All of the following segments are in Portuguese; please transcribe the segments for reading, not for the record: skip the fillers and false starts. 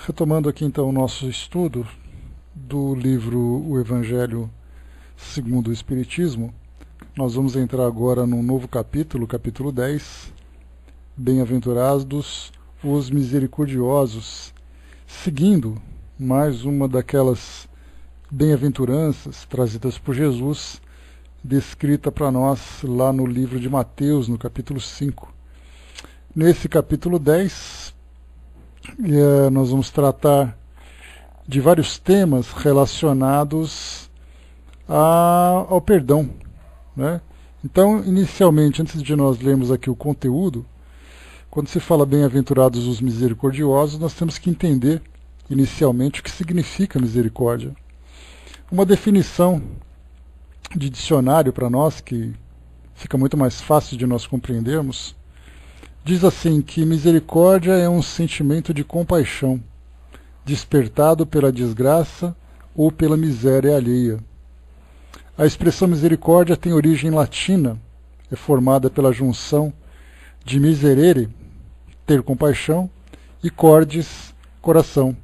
Retomando aqui então o nosso estudo do livro O Evangelho segundo o Espiritismo, nós vamos entrar agora num novo capítulo, capítulo 10, Bem-aventurados os misericordiosos, seguindo mais uma daquelas bem-aventuranças trazidas por Jesus, descrita para nós lá no livro de Mateus, no capítulo 5. Nesse capítulo 10, nós vamos tratar de vários temas relacionados ao perdão, né? Então, inicialmente, antes de nós lermos aqui o conteúdo, quando se fala bem-aventurados os misericordiosos, nós temos que entender, inicialmente, o que significa misericórdia. Uma definição de dicionário para nós, que fica muito mais fácil de nós compreendermos, diz assim que misericórdia é um sentimento de compaixão, despertado pela desgraça ou pela miséria alheia. A expressão misericórdia tem origem latina, é formada pela junção de miserere, ter compaixão, e cordis, coração,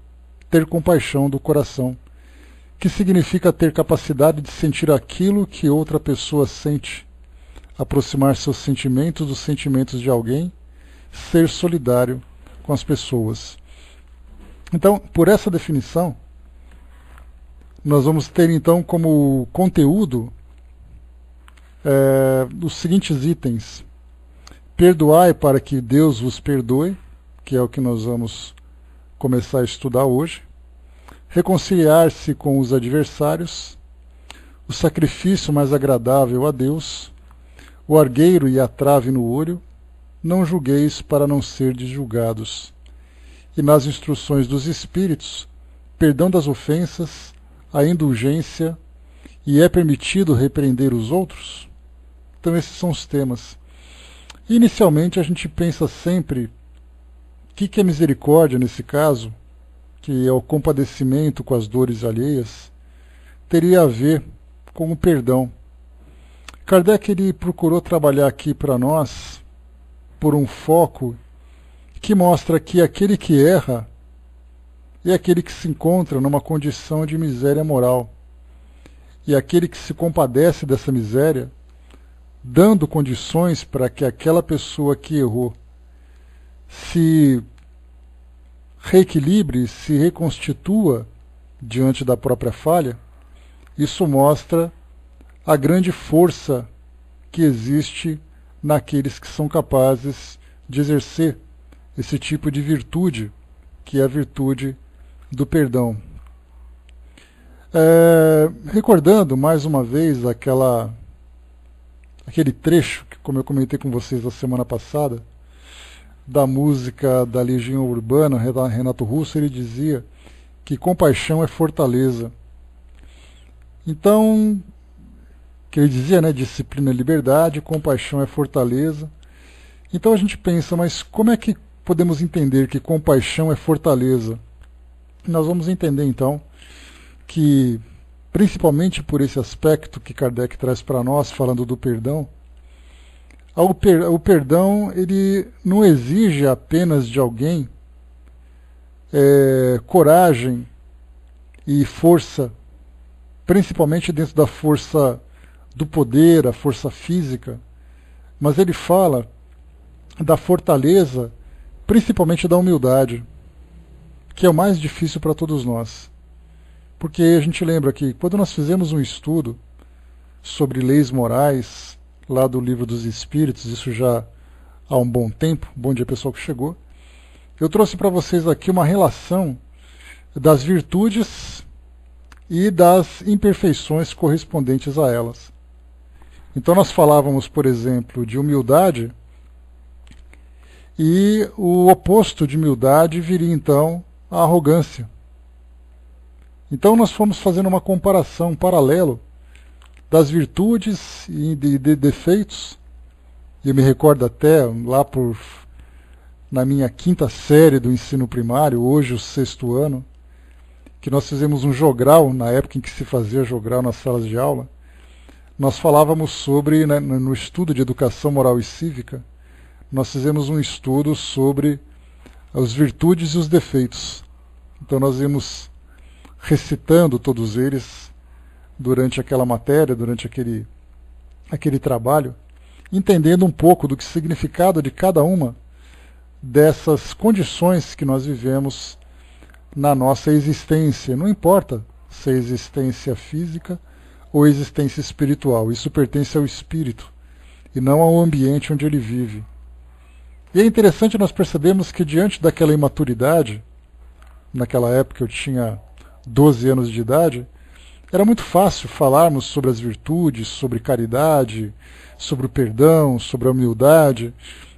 ter compaixão do coração, que significa ter capacidade de sentir aquilo que outra pessoa sente, aproximar seus sentimentos dos sentimentos de alguém, ser solidário com as pessoas. Então, por essa definição, nós vamos ter então como conteúdo os seguintes itens: perdoai para que Deus vos perdoe, que é o que nós vamos começar a estudar hoje; reconciliar-se com os adversários; o sacrifício mais agradável a Deus; o argueiro e a trave no olho; não julgueis para não serdes julgados; e nas instruções dos Espíritos, perdão das ofensas, a indulgência, e é permitido repreender os outros? Então esses são os temas. Inicialmente a gente pensa sempre, o que é misericórdia nesse caso, que é o compadecimento com as dores alheias, teria a ver com o perdão. Kardec ele procurou trabalhar aqui para nós por um foco que mostra que aquele que erra é aquele que se encontra numa condição de miséria moral. E aquele que se compadece dessa miséria, dando condições para que aquela pessoa que errou se reequilibre, se reconstitua diante da própria falha, isso mostra a grande força que existe naqueles que são capazes de exercer esse tipo de virtude, que é a virtude do perdão. Recordando mais uma vez aquele trecho, que, como eu comentei com vocês na semana passada, da música da Legião Urbana, Renato Russo, ele dizia que compaixão é fortaleza. Então, que ele dizia, né, disciplina é liberdade, compaixão é fortaleza. Então a gente pensa, mas como é que podemos entender que compaixão é fortaleza? Nós vamos entender então que, principalmente por esse aspecto que Kardec traz para nós, falando do perdão, o perdão ele não exige apenas de alguém coragem e força, principalmente dentro da força do poder, a força física, mas ele fala da fortaleza, principalmente da humildade, que é o mais difícil para todos nós. Porque a gente lembra que quando nós fizemos um estudo sobre leis morais, lá do Livro dos Espíritos, isso já há um bom tempo, bom dia pessoal que chegou, eu trouxe para vocês aqui uma relação das virtudes e das imperfeições correspondentes a elas. Então nós falávamos, por exemplo, de humildade, e o oposto de humildade viria então a arrogância. Então nós fomos fazendo uma comparação, um paralelo das virtudes e de defeitos. E eu me recordo até lá na minha 5ª série do ensino primário, hoje o 6º ano, que nós fizemos um jogral, na época em que se fazia jogral nas salas de aula. Nós falávamos sobre, né, no estudo de educação moral e cívica, nós fizemos um estudo sobre as virtudes e os defeitos. Então nós íamos recitando todos eles durante aquela matéria, durante aquele trabalho, entendendo um pouco do que significado de cada uma dessas condições que nós vivemos na nossa existência. Não importa se é existência física ou existência espiritual, isso pertence ao espírito e não ao ambiente onde ele vive. E é interessante nós percebemos que diante daquela imaturidade, naquela época eu tinha 12 anos de idade, era muito fácil falarmos sobre as virtudes, sobre caridade, sobre o perdão, sobre a humildade,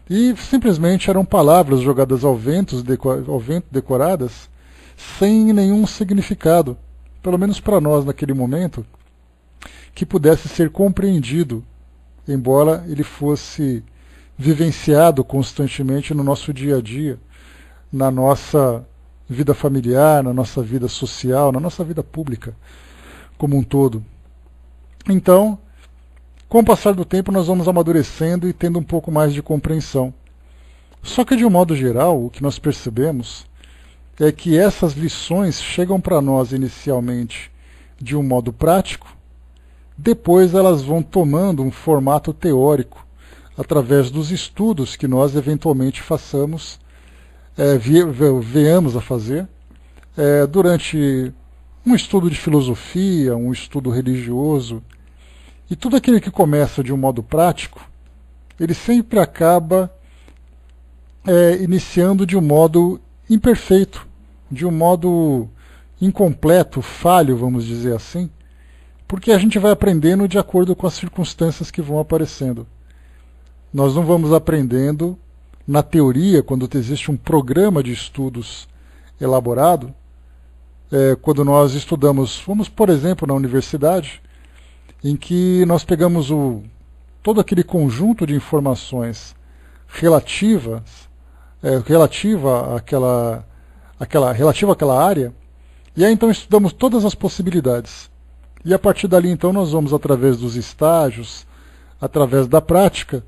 e simplesmente eram palavras jogadas ao vento decoradas, sem nenhum significado, pelo menos para nós naquele momento, que pudesse ser compreendido, embora ele fosse vivenciado constantemente no nosso dia a dia, na nossa vida familiar, na nossa vida social, na nossa vida pública como um todo. Então, com o passar do tempo, nós vamos amadurecendo e tendo um pouco mais de compreensão. Só que, de um modo geral, o que nós percebemos é que essas lições chegam para nós inicialmente de um modo prático, depois elas vão tomando um formato teórico, através dos estudos que nós eventualmente façamos, venhamos a fazer, durante um estudo de filosofia, um estudo religioso. E tudo aquilo que começa de um modo prático, ele sempre acaba iniciando de um modo imperfeito, de um modo incompleto, falho, vamos dizer assim, porque a gente vai aprendendo de acordo com as circunstâncias que vão aparecendo. Nós não vamos aprendendo na teoria, quando existe um programa de estudos elaborado, quando nós estudamos, vamos por exemplo na universidade, em que nós pegamos todo aquele conjunto de informações relativa àquela área, e aí então estudamos todas as possibilidades. E a partir dali então nós vamos, através dos estágios, através da prática,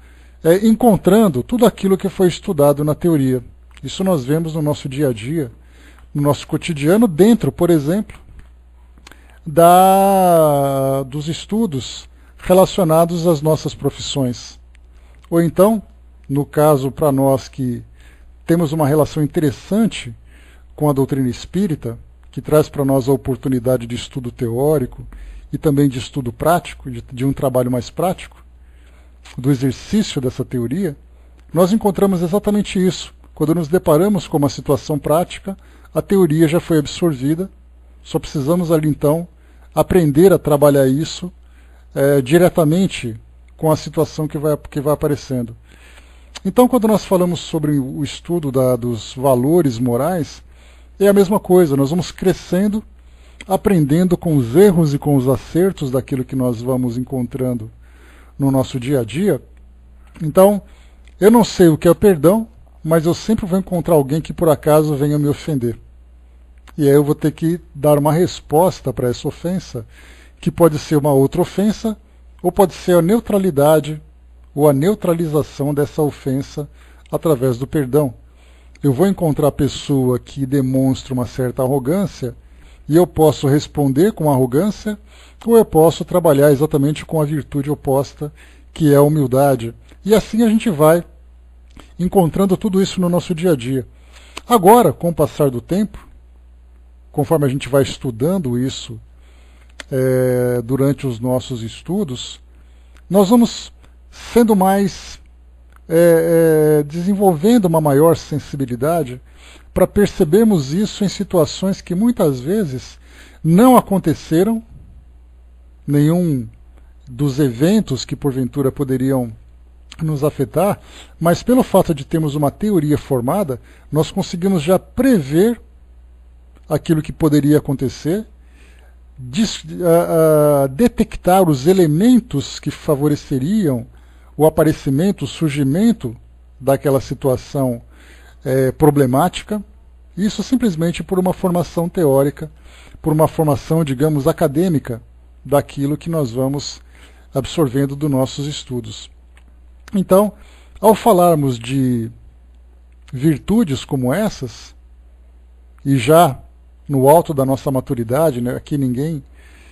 encontrando tudo aquilo que foi estudado na teoria. Isso nós vemos no nosso dia a dia, no nosso cotidiano, dentro, por exemplo, dos estudos relacionados às nossas profissões. Ou então, no caso para nós que temos uma relação interessante com a doutrina espírita, que traz para nós a oportunidade de estudo teórico e também de estudo prático, de um trabalho mais prático, do exercício dessa teoria, nós encontramos exatamente isso. Quando nos deparamos com uma situação prática, a teoria já foi absorvida, só precisamos ali então aprender a trabalhar isso diretamente com a situação que vai aparecendo. Então, quando nós falamos sobre o estudo dos valores morais, é a mesma coisa, nós vamos crescendo, aprendendo com os erros e com os acertos daquilo que nós vamos encontrando no nosso dia a dia. Então, eu não sei o que é o perdão, mas eu sempre vou encontrar alguém que por acaso venha me ofender. E aí eu vou ter que dar uma resposta para essa ofensa, que pode ser uma outra ofensa, ou pode ser a neutralidade ou a neutralização dessa ofensa através do perdão. Eu vou encontrar a pessoa que demonstra uma certa arrogância e eu posso responder com arrogância, ou eu posso trabalhar exatamente com a virtude oposta, que é a humildade. E assim a gente vai encontrando tudo isso no nosso dia a dia. Agora, com o passar do tempo, conforme a gente vai estudando isso durante os nossos estudos, nós vamos sendo mais, desenvolvendo uma maior sensibilidade para percebermos isso em situações que muitas vezes não aconteceram, nenhum dos eventos que porventura poderiam nos afetar, mas pelo fato de termos uma teoria formada, nós conseguimos já prever aquilo que poderia acontecer, detectar os elementos que favoreceriam o aparecimento, o surgimento daquela situação problemática, isso simplesmente por uma formação teórica, por uma formação, digamos, acadêmica daquilo que nós vamos absorvendo dos nossos estudos. Então, ao falarmos de virtudes como essas, e já no alto da nossa maturidade, né? Aqui ninguém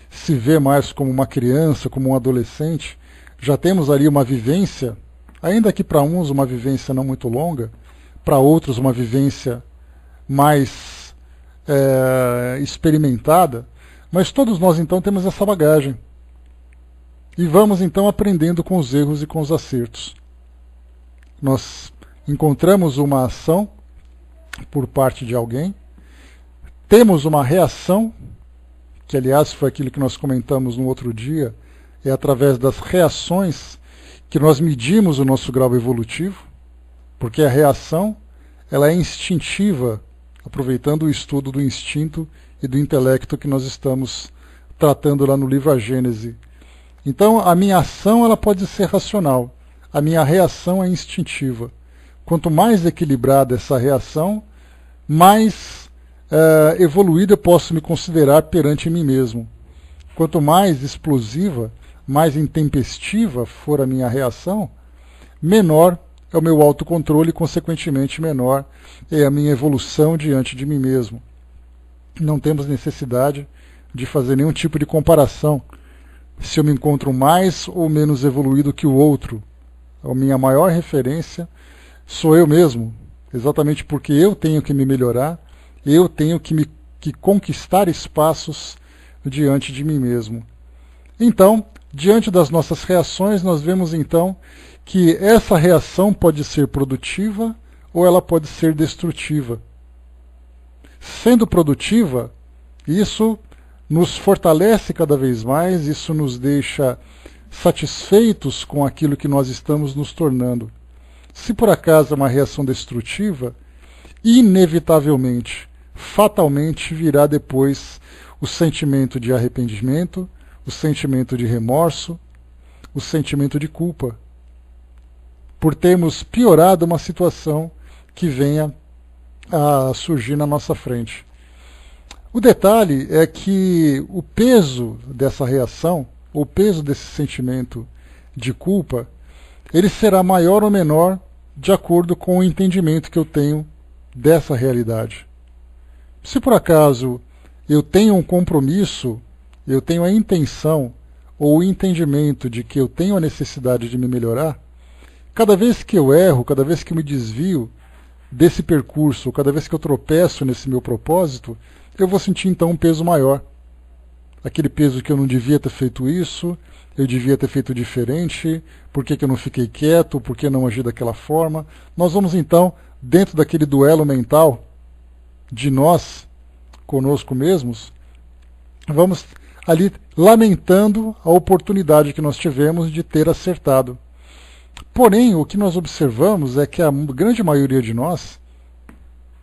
se vê mais como uma criança, como um adolescente, já temos ali uma vivência, ainda que para uns uma vivência não muito longa, para outros uma vivência mais experimentada, mas todos nós então temos essa bagagem. E vamos então aprendendo com os erros e com os acertos. Nós encontramos uma ação por parte de alguém, temos uma reação, que aliás foi aquilo que nós comentamos no outro dia, é através das reações que nós medimos o nosso grau evolutivo, porque a reação ela é instintiva, aproveitando o estudo do instinto e do intelecto que nós estamos tratando lá no livro A Gênese. Então a minha ação ela pode ser racional, a minha reação é instintiva. Quanto mais equilibrada essa reação, mais evoluída eu posso me considerar perante mim mesmo. Quanto mais explosiva, mais intempestiva for a minha reação, menor é o meu autocontrole e, consequentemente, menor é a minha evolução diante de mim mesmo. Não temos necessidade de fazer nenhum tipo de comparação se eu me encontro mais ou menos evoluído que o outro. A minha maior referência sou eu mesmo, exatamente porque eu tenho que me melhorar, eu tenho que conquistar espaços diante de mim mesmo. Então, diante das nossas reações, nós vemos então que essa reação pode ser produtiva ou ela pode ser destrutiva. Sendo produtiva, isso nos fortalece cada vez mais, isso nos deixa satisfeitos com aquilo que nós estamos nos tornando. Se por acaso é uma reação destrutiva, inevitavelmente, fatalmente virá depois o sentimento de arrependimento, o sentimento de remorso, o sentimento de culpa, por termos piorado uma situação que venha a surgir na nossa frente. O detalhe é que o peso dessa reação, o peso desse sentimento de culpa, ele será maior ou menor de acordo com o entendimento que eu tenho dessa realidade. Se por acaso eu tenho um compromisso, eu tenho a intenção ou o entendimento de que eu tenho a necessidade de me melhorar, cada vez que eu erro, cada vez que eu me desvio desse percurso, cada vez que eu tropeço nesse meu propósito, eu vou sentir então um peso maior. Aquele peso que eu não devia ter feito isso, eu devia ter feito diferente, por que eu não fiquei quieto, por que não agi daquela forma. Nós vamos então, dentro daquele duelo mental de nós, conosco mesmos, vamos ali lamentando a oportunidade que nós tivemos de ter acertado. Porém, o que nós observamos é que a grande maioria de nós,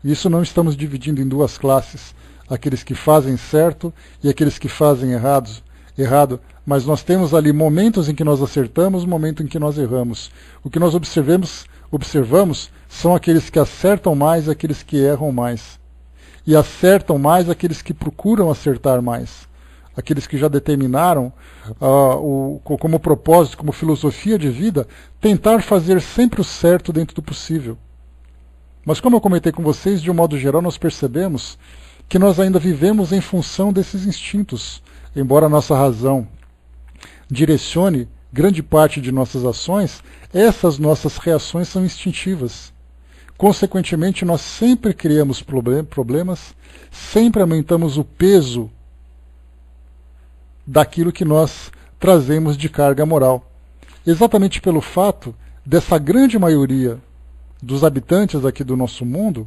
isso não estamos dividindo em duas classes, aqueles que fazem certo e aqueles que fazem errado, mas nós temos ali momentos em que nós acertamos, momentos em que nós erramos. O que nós observamos são aqueles que acertam mais e aqueles que erram mais. E acertam mais aqueles que procuram acertar mais. Aqueles que já determinaram como propósito, como filosofia de vida, tentar fazer sempre o certo dentro do possível. Mas como eu comentei com vocês, de um modo geral nós percebemos que nós ainda vivemos em função desses instintos, embora a nossa razão direcione grande parte de nossas ações, essas nossas reações são instintivas. Consequentemente, nós sempre criamos problemas, sempre aumentamos o peso daquilo que nós trazemos de carga moral. Exatamente pelo fato dessa grande maioria dos habitantes aqui do nosso mundo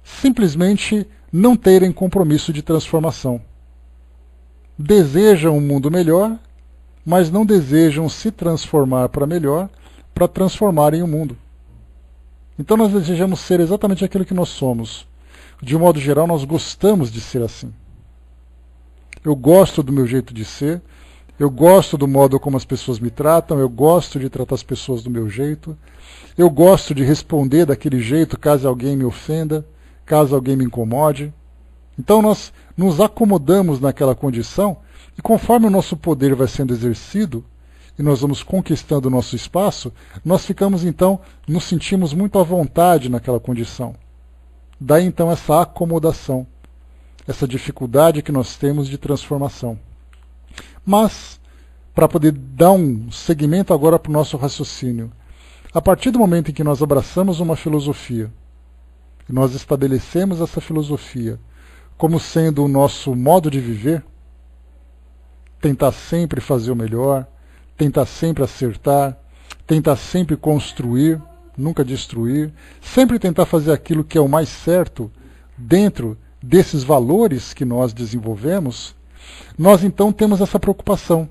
simplesmente não terem compromisso de transformação. Desejam um mundo melhor, mas não desejam se transformar para melhor, para transformarem o mundo. Então nós desejamos ser exatamente aquilo que nós somos. De um modo geral, nós gostamos de ser assim. Eu gosto do meu jeito de ser, eu gosto do modo como as pessoas me tratam, eu gosto de tratar as pessoas do meu jeito, eu gosto de responder daquele jeito caso alguém me ofenda, caso alguém me incomode. Então nós nos acomodamos naquela condição e conforme o nosso poder vai sendo exercido e nós vamos conquistando o nosso espaço, nós ficamos então, nos sentimos muito à vontade naquela condição. Daí então essa acomodação. essa dificuldade que nós temos de transformação. Mas, para poder dar um segmento agora para o nosso raciocínio, a partir do momento em que nós abraçamos uma filosofia, e nós estabelecemos essa filosofia como sendo o nosso modo de viver, tentar sempre fazer o melhor, tentar sempre acertar, tentar sempre construir, nunca destruir, sempre tentar fazer aquilo que é o mais certo dentro desses valores que nós desenvolvemos, nós então temos essa preocupação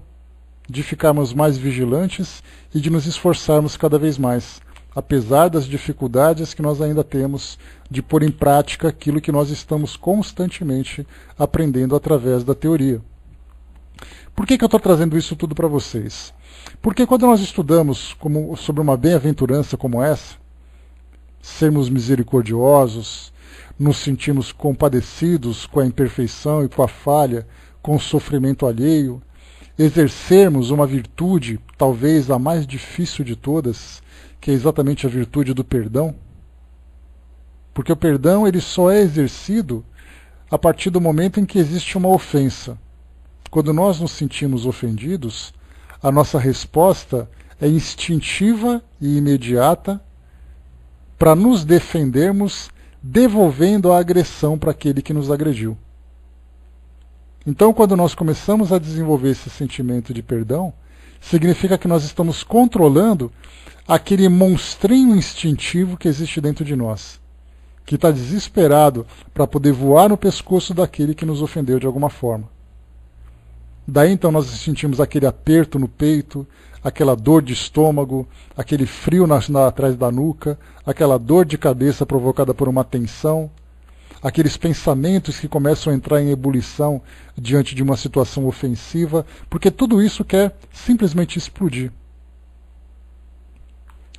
de ficarmos mais vigilantes e de nos esforçarmos cada vez mais, apesar das dificuldades que nós ainda temos de pôr em prática aquilo que nós estamos constantemente aprendendo através da teoria. Por que eu estou trazendo isso tudo para vocês? Porque quando nós estudamos sobre uma bem-aventurança como essa, sermos misericordiosos, nos sentimos compadecidos com a imperfeição e com a falha, com o sofrimento alheio, exercermos uma virtude, talvez a mais difícil de todas, que é exatamente a virtude do perdão. Porque o perdão ele só é exercido a partir do momento em que existe uma ofensa. Quando nós nos sentimos ofendidos, a nossa resposta é instintiva e imediata para nos defendermos, devolvendo a agressão para aquele que nos agrediu. Então, quando nós começamos a desenvolver esse sentimento de perdão, significa que nós estamos controlando aquele monstrinho instintivo que existe dentro de nós, que está desesperado para poder voar no pescoço daquele que nos ofendeu de alguma forma. Daí então nós sentimos aquele aperto no peito, aquela dor de estômago, aquele frio atrás da nuca, aquela dor de cabeça provocada por uma tensão, aqueles pensamentos que começam a entrar em ebulição diante de uma situação ofensiva, porque tudo isso quer simplesmente explodir.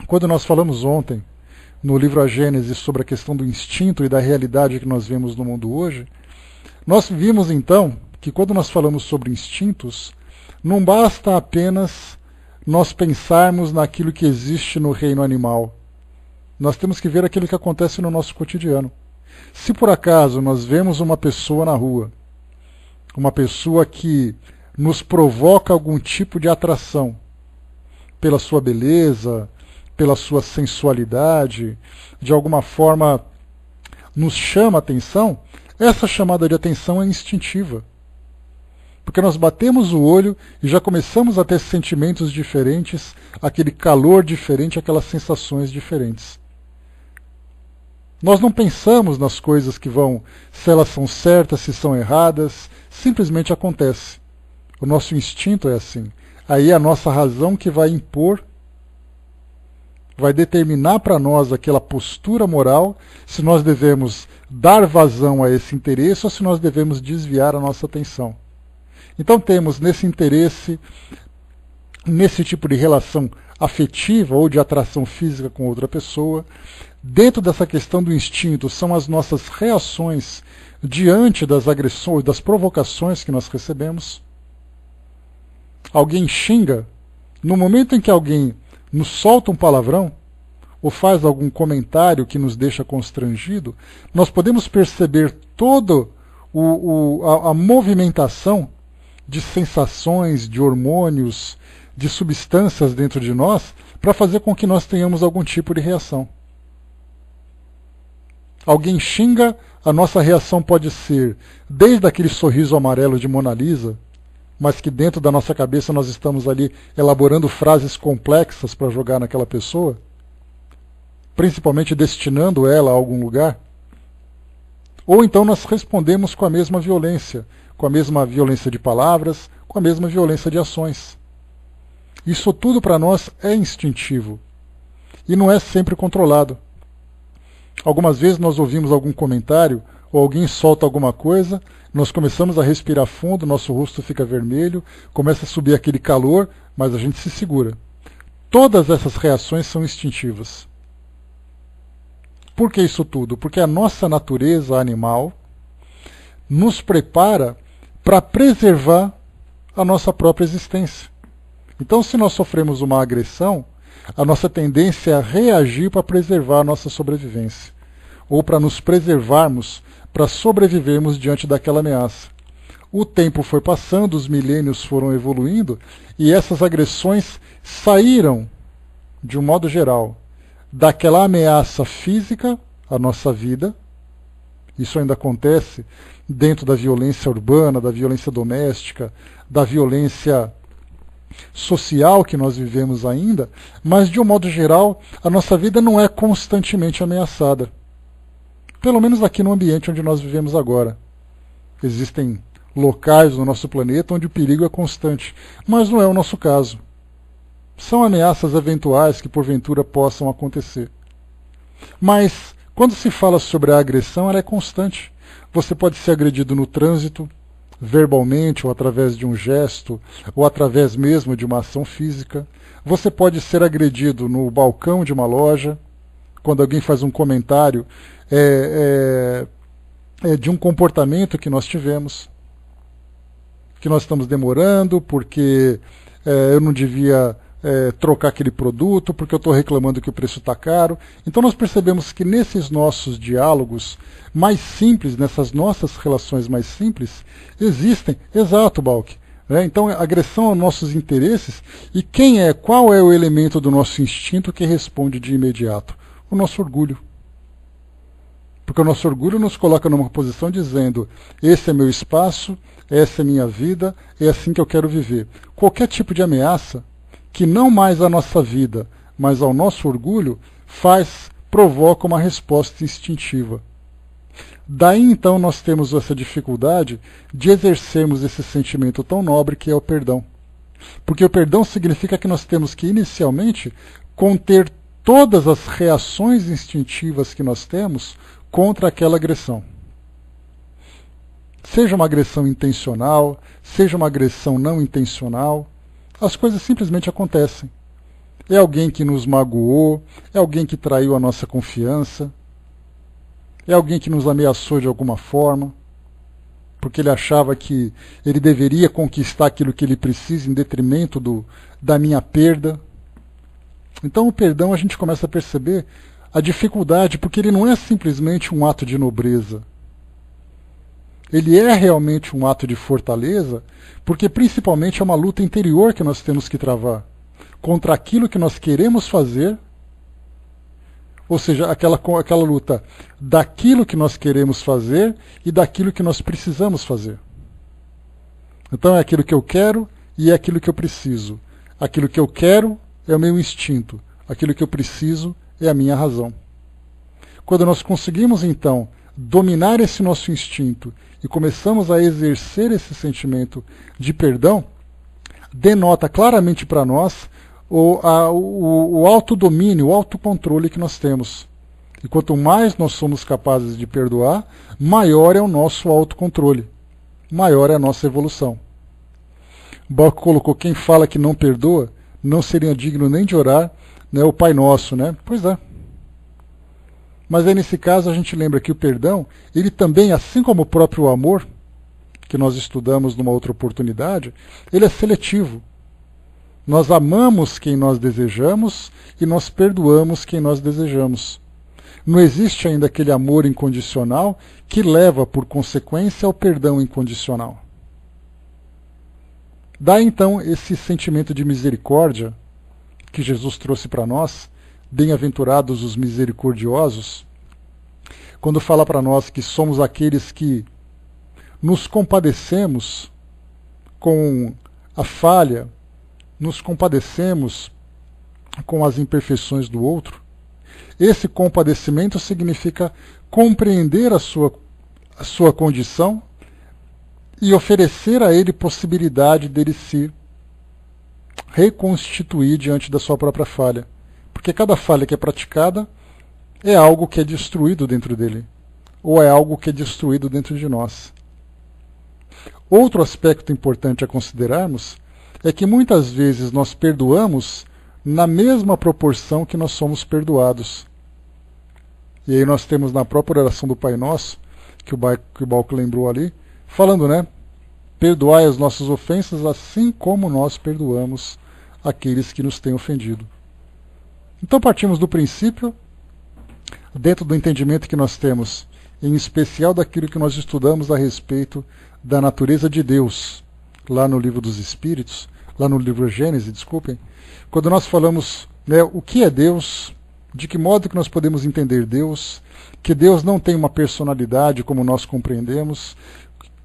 Quando nós falamos ontem, no livro A Gênese, sobre a questão do instinto e da realidade que nós vemos no mundo hoje, nós vimos então que quando nós falamos sobre instintos, não basta apenas nós pensarmos naquilo que existe no reino animal. Nós temos que ver aquilo que acontece no nosso cotidiano. Se por acaso nós vemos uma pessoa na rua, uma pessoa que nos provoca algum tipo de atração, pela sua beleza, pela sua sensualidade, de alguma forma nos chama a atenção, essa chamada de atenção é instintiva. Porque nós batemos o olho e já começamos a ter sentimentos diferentes, aquele calor diferente, aquelas sensações diferentes. Nós não pensamos nas coisas que vão, se elas são certas, se são erradas, simplesmente acontece. O nosso instinto é assim. Aí é a nossa razão que vai impor, vai determinar para nós aquela postura moral, se nós devemos dar vazão a esse interesse ou se nós devemos desviar a nossa atenção. Então temos nesse interesse, nesse tipo de relação afetiva ou de atração física com outra pessoa, dentro dessa questão do instinto são as nossas reações diante das agressões, das provocações que nós recebemos. Alguém xinga, no momento em que alguém nos solta um palavrão, ou faz algum comentário que nos deixa constrangido, nós podemos perceber toda a movimentação de sensações, de hormônios, de substâncias dentro de nós, para fazer com que nós tenhamos algum tipo de reação. Alguém xinga, a nossa reação pode ser desde aquele sorriso amarelo de Mona Lisa, mas que dentro da nossa cabeça nós estamos ali elaborando frases complexas para jogar naquela pessoa, principalmente destinando ela a algum lugar. Ou então nós respondemos com a mesma violência de palavras, com a mesma violência de ações. Isso tudo para nós é instintivo e não é sempre controlado. Algumas vezes nós ouvimos algum comentário ou alguém solta alguma coisa, nós começamos a respirar fundo, nosso rosto fica vermelho, começa a subir aquele calor, mas a gente se segura. Todas essas reações são instintivas. Por que isso tudo? Porque a nossa natureza animal nos prepara para preservar a nossa própria existência. Então, se nós sofremos uma agressão, a nossa tendência é a reagir para preservar a nossa sobrevivência, ou para nos preservarmos para sobrevivermos diante daquela ameaça. O tempo foi passando, os milênios foram evoluindo e essas agressões saíram, de um modo geral, daquela ameaça física à nossa vida. Isso ainda acontece dentro da violência urbana, da violência doméstica, da violência social que nós vivemos ainda, mas de um modo geral, a nossa vida não é constantemente ameaçada. Pelo menos aqui no ambiente onde nós vivemos agora. Existem locais no nosso planeta onde o perigo é constante, mas não é o nosso caso. São ameaças eventuais que porventura possam acontecer. Mas quando se fala sobre a agressão, ela é constante. Você pode ser agredido no trânsito, verbalmente, ou através de um gesto, ou através mesmo de uma ação física. Você pode ser agredido no balcão de uma loja, quando alguém faz um comentário de um comportamento que nós tivemos, que nós estamos demorando, porque eu não devia trocar aquele produto, porque eu estou reclamando que o preço está caro. Então nós percebemos que nesses nossos diálogos mais simples, nessas nossas relações mais simples, existem, exato, Balk, né? Então agressão aos nossos interesses, e qual é o elemento do nosso instinto que responde de imediato? O nosso orgulho. Porque o nosso orgulho nos coloca numa posição dizendo: esse é meu espaço, essa é minha vida, é assim que eu quero viver. Qualquer tipo de ameaça que não mais à nossa vida, mas ao nosso orgulho, provoca uma resposta instintiva. Daí então nós temos essa dificuldade de exercermos esse sentimento tão nobre que é o perdão. Porque o perdão significa que nós temos que inicialmente conter todas as reações instintivas que nós temos contra aquela agressão. Seja uma agressão intencional, seja uma agressão não intencional, as coisas simplesmente acontecem. É alguém que nos magoou, é alguém que traiu a nossa confiança, é alguém que nos ameaçou de alguma forma, porque ele achava que ele deveria conquistar aquilo que ele precisa em detrimento da minha perda. Então o perdão, a gente começa a perceber a dificuldade, porque ele não é simplesmente um ato de nobreza. Ele é realmente um ato de fortaleza, porque principalmente é uma luta interior que nós temos que travar contra aquilo que nós queremos fazer, ou seja, aquela luta daquilo que nós queremos fazer e daquilo que nós precisamos fazer. Então é aquilo que eu quero e é aquilo que eu preciso. Aquilo que eu quero é o meu instinto, aquilo que eu preciso é a minha razão. Quando nós conseguimos, então, dominar esse nosso instinto e começamos a exercer esse sentimento de perdão, denota claramente para nós o autodomínio, o autocontrole que nós temos. E quanto mais nós somos capazes de perdoar, maior é o nosso autocontrole, maior é a nossa evolução. Balk colocou: quem fala que não perdoa não seria digno nem de orar, né, o Pai Nosso, né? Pois é. Mas aí nesse caso a gente lembra que o perdão, ele também, assim como o próprio amor, que nós estudamos numa outra oportunidade, ele é seletivo. Nós amamos quem nós desejamos e nós perdoamos quem nós desejamos. Não existe ainda aquele amor incondicional que leva, por consequência, ao perdão incondicional. Daí então esse sentimento de misericórdia que Jesus trouxe para nós, bem-aventurados os misericordiosos, quando fala para nós que somos aqueles que nos compadecemos com a falha, nos compadecemos com as imperfeições do outro. Esse compadecimento significa compreender a sua condição e oferecer a ele possibilidade dele se reconstituir diante da sua própria falha. Porque cada falha que é praticada é algo que é destruído dentro dele, ou é algo que é destruído dentro de nós. Outro aspecto importante a considerarmos é que muitas vezes nós perdoamos na mesma proporção que nós somos perdoados. E aí nós temos na própria oração do Pai Nosso, que o Balk lembrou ali, falando, né? Perdoai as nossas ofensas assim como nós perdoamos aqueles que nos têm ofendido. Então partimos do princípio, dentro do entendimento que nós temos, em especial daquilo que nós estudamos a respeito da natureza de Deus, lá no livro dos Espíritos, lá no livro Gênesis, desculpem, quando nós falamos, né, o que é Deus, de que modo que nós podemos entender Deus, que Deus não tem uma personalidade como nós compreendemos,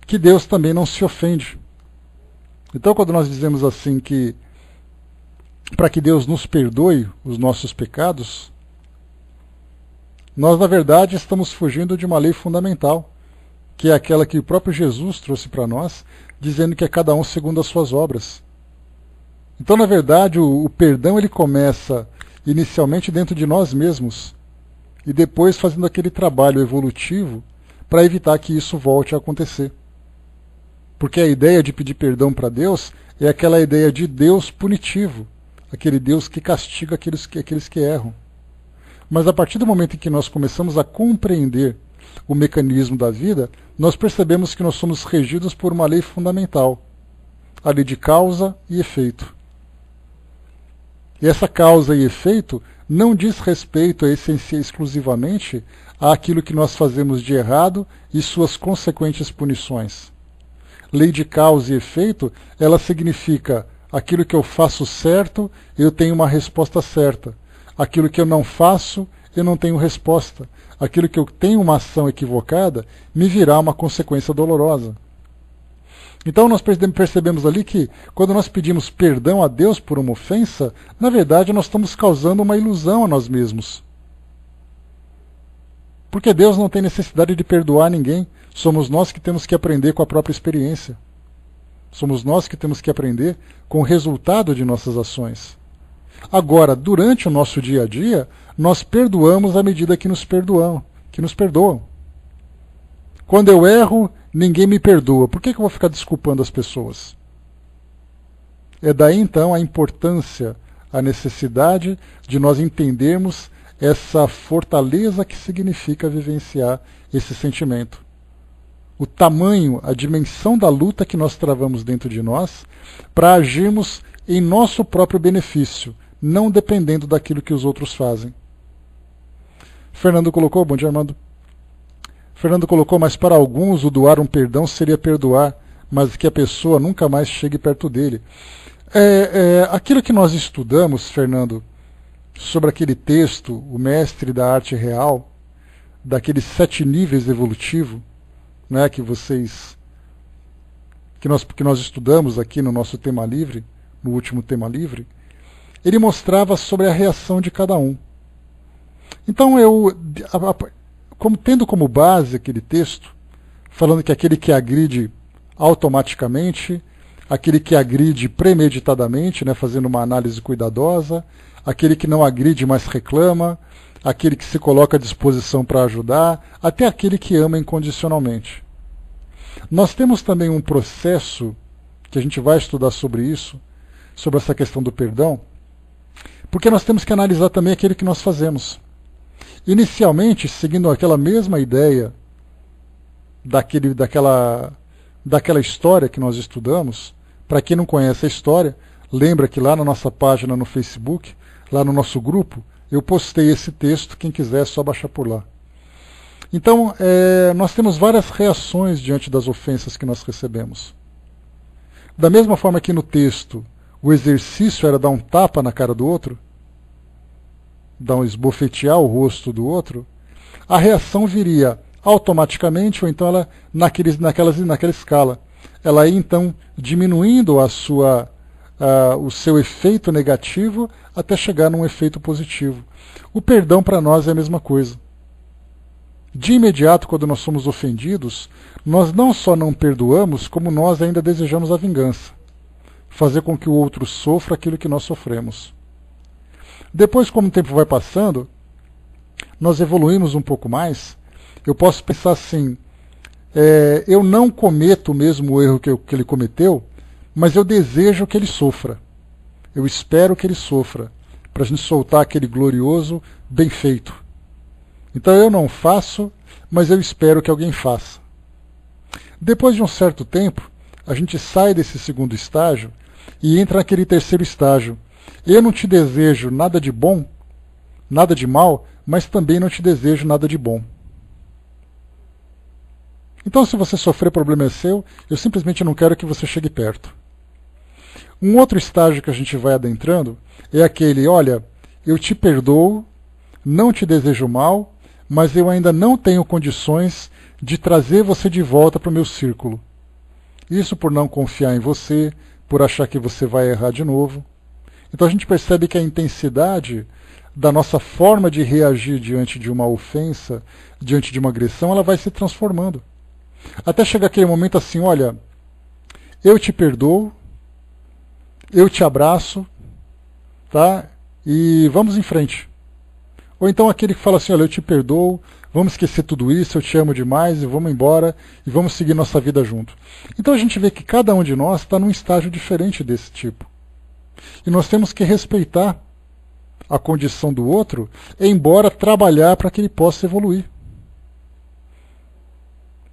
que Deus também não se ofende. Então, quando nós dizemos assim que para que Deus nos perdoe os nossos pecados, nós, na verdade, estamos fugindo de uma lei fundamental, que é aquela que o próprio Jesus trouxe para nós, dizendo que é cada um segundo as suas obras. Então, na verdade, o perdão ele começa inicialmente dentro de nós mesmos e depois fazendo aquele trabalho evolutivo para evitar que isso volte a acontecer. Porque a ideia de pedir perdão para Deus é aquela ideia de Deus punitivo, aquele Deus que castiga aqueles que erram. Mas a partir do momento em que nós começamos a compreender o mecanismo da vida, nós percebemos que nós somos regidos por uma lei fundamental, a lei de causa e efeito. E essa causa e efeito não diz respeito a essência exclusivamente àquilo que nós fazemos de errado e suas consequentes punições. Lei de causa e efeito, ela significa aquilo que eu faço certo, eu tenho uma resposta certa. Aquilo que eu não faço, eu não tenho resposta. Aquilo que eu tenho uma ação equivocada, me virá uma consequência dolorosa. Então nós percebemos ali que quando nós pedimos perdão a Deus por uma ofensa, na verdade nós estamos causando uma ilusão a nós mesmos. Porque Deus não tem necessidade de perdoar ninguém. Somos nós que temos que aprender com a própria experiência. Somos nós que temos que aprender com o resultado de nossas ações. Agora, durante o nosso dia a dia, nós perdoamos à medida que nos perdoam. Quando eu erro, ninguém me perdoa. Por que eu vou ficar desculpando as pessoas? É daí então a importância, a necessidade de nós entendermos essa fortaleza que significa vivenciar esse sentimento. O tamanho, a dimensão da luta que nós travamos dentro de nós para agirmos em nosso próprio benefício, não dependendo daquilo que os outros fazem. Fernando colocou, bom dia Armando. Fernando colocou, mas para alguns o doar um perdão seria perdoar, mas que a pessoa nunca mais chegue perto dele. Aquilo que nós estudamos, Fernando, sobre aquele texto, o Mestre da Arte Real, daqueles 7 níveis evolutivos, né, que nós estudamos aqui no nosso tema livre, no último tema livre, ele mostrava sobre a reação de cada um. Então tendo como base aquele texto, falando que aquele que agride automaticamente, aquele que agride premeditadamente, né, fazendo uma análise cuidadosa, aquele que não agride, mas reclama, aquele que se coloca à disposição para ajudar, até aquele que ama incondicionalmente. Nós temos também um processo, que a gente vai estudar sobre isso, sobre essa questão do perdão, porque nós temos que analisar também aquilo que nós fazemos. Inicialmente, seguindo aquela mesma ideia daquela história que nós estudamos, para quem não conhece a história, lembra que lá na nossa página no Facebook, lá no nosso grupo, eu postei esse texto, quem quiser é só baixar por lá. Então, nós temos várias reações diante das ofensas que nós recebemos. Da mesma forma que no texto, o exercício era dar um tapa na cara do outro, esbofetear o rosto do outro, a reação viria automaticamente, ou então ela naquela escala. Ela ia então diminuindo o seu efeito negativo até chegar num efeito positivo. O perdão para nós é a mesma coisa. De imediato, quando nós somos ofendidos, nós não só não perdoamos, como nós ainda desejamos a vingança. Fazer com que o outro sofra aquilo que nós sofremos. Depois, como o tempo vai passando, nós evoluímos um pouco mais. Eu posso pensar assim, eu não cometo o mesmo erro que ele cometeu, mas eu desejo que ele sofra. Eu espero que ele sofra, para a gente soltar aquele glorioso bem feito. Então eu não faço, mas eu espero que alguém faça. Depois de um certo tempo, a gente sai desse segundo estágio e entra naquele terceiro estágio. Eu não te desejo nada de bom, nada de mal, mas também não te desejo nada de bom. Então, se você sofrer, problema é seu, eu simplesmente não quero que você chegue perto. Um outro estágio que a gente vai adentrando é aquele, olha, eu te perdoo, não te desejo mal, mas eu ainda não tenho condições de trazer você de volta para o meu círculo. Isso por não confiar em você, por achar que você vai errar de novo. Então a gente percebe que a intensidade da nossa forma de reagir diante de uma ofensa, diante de uma agressão, ela vai se transformando. Até chegar aquele momento assim, olha, eu te perdoo, eu te abraço, tá? E vamos em frente. Ou então aquele que fala assim, olha, eu te perdoo, vamos esquecer tudo isso, eu te amo demais e vamos embora e vamos seguir nossa vida junto. Então a gente vê que cada um de nós está num estágio diferente desse tipo. E nós temos que respeitar a condição do outro, embora trabalhar para que ele possa evoluir.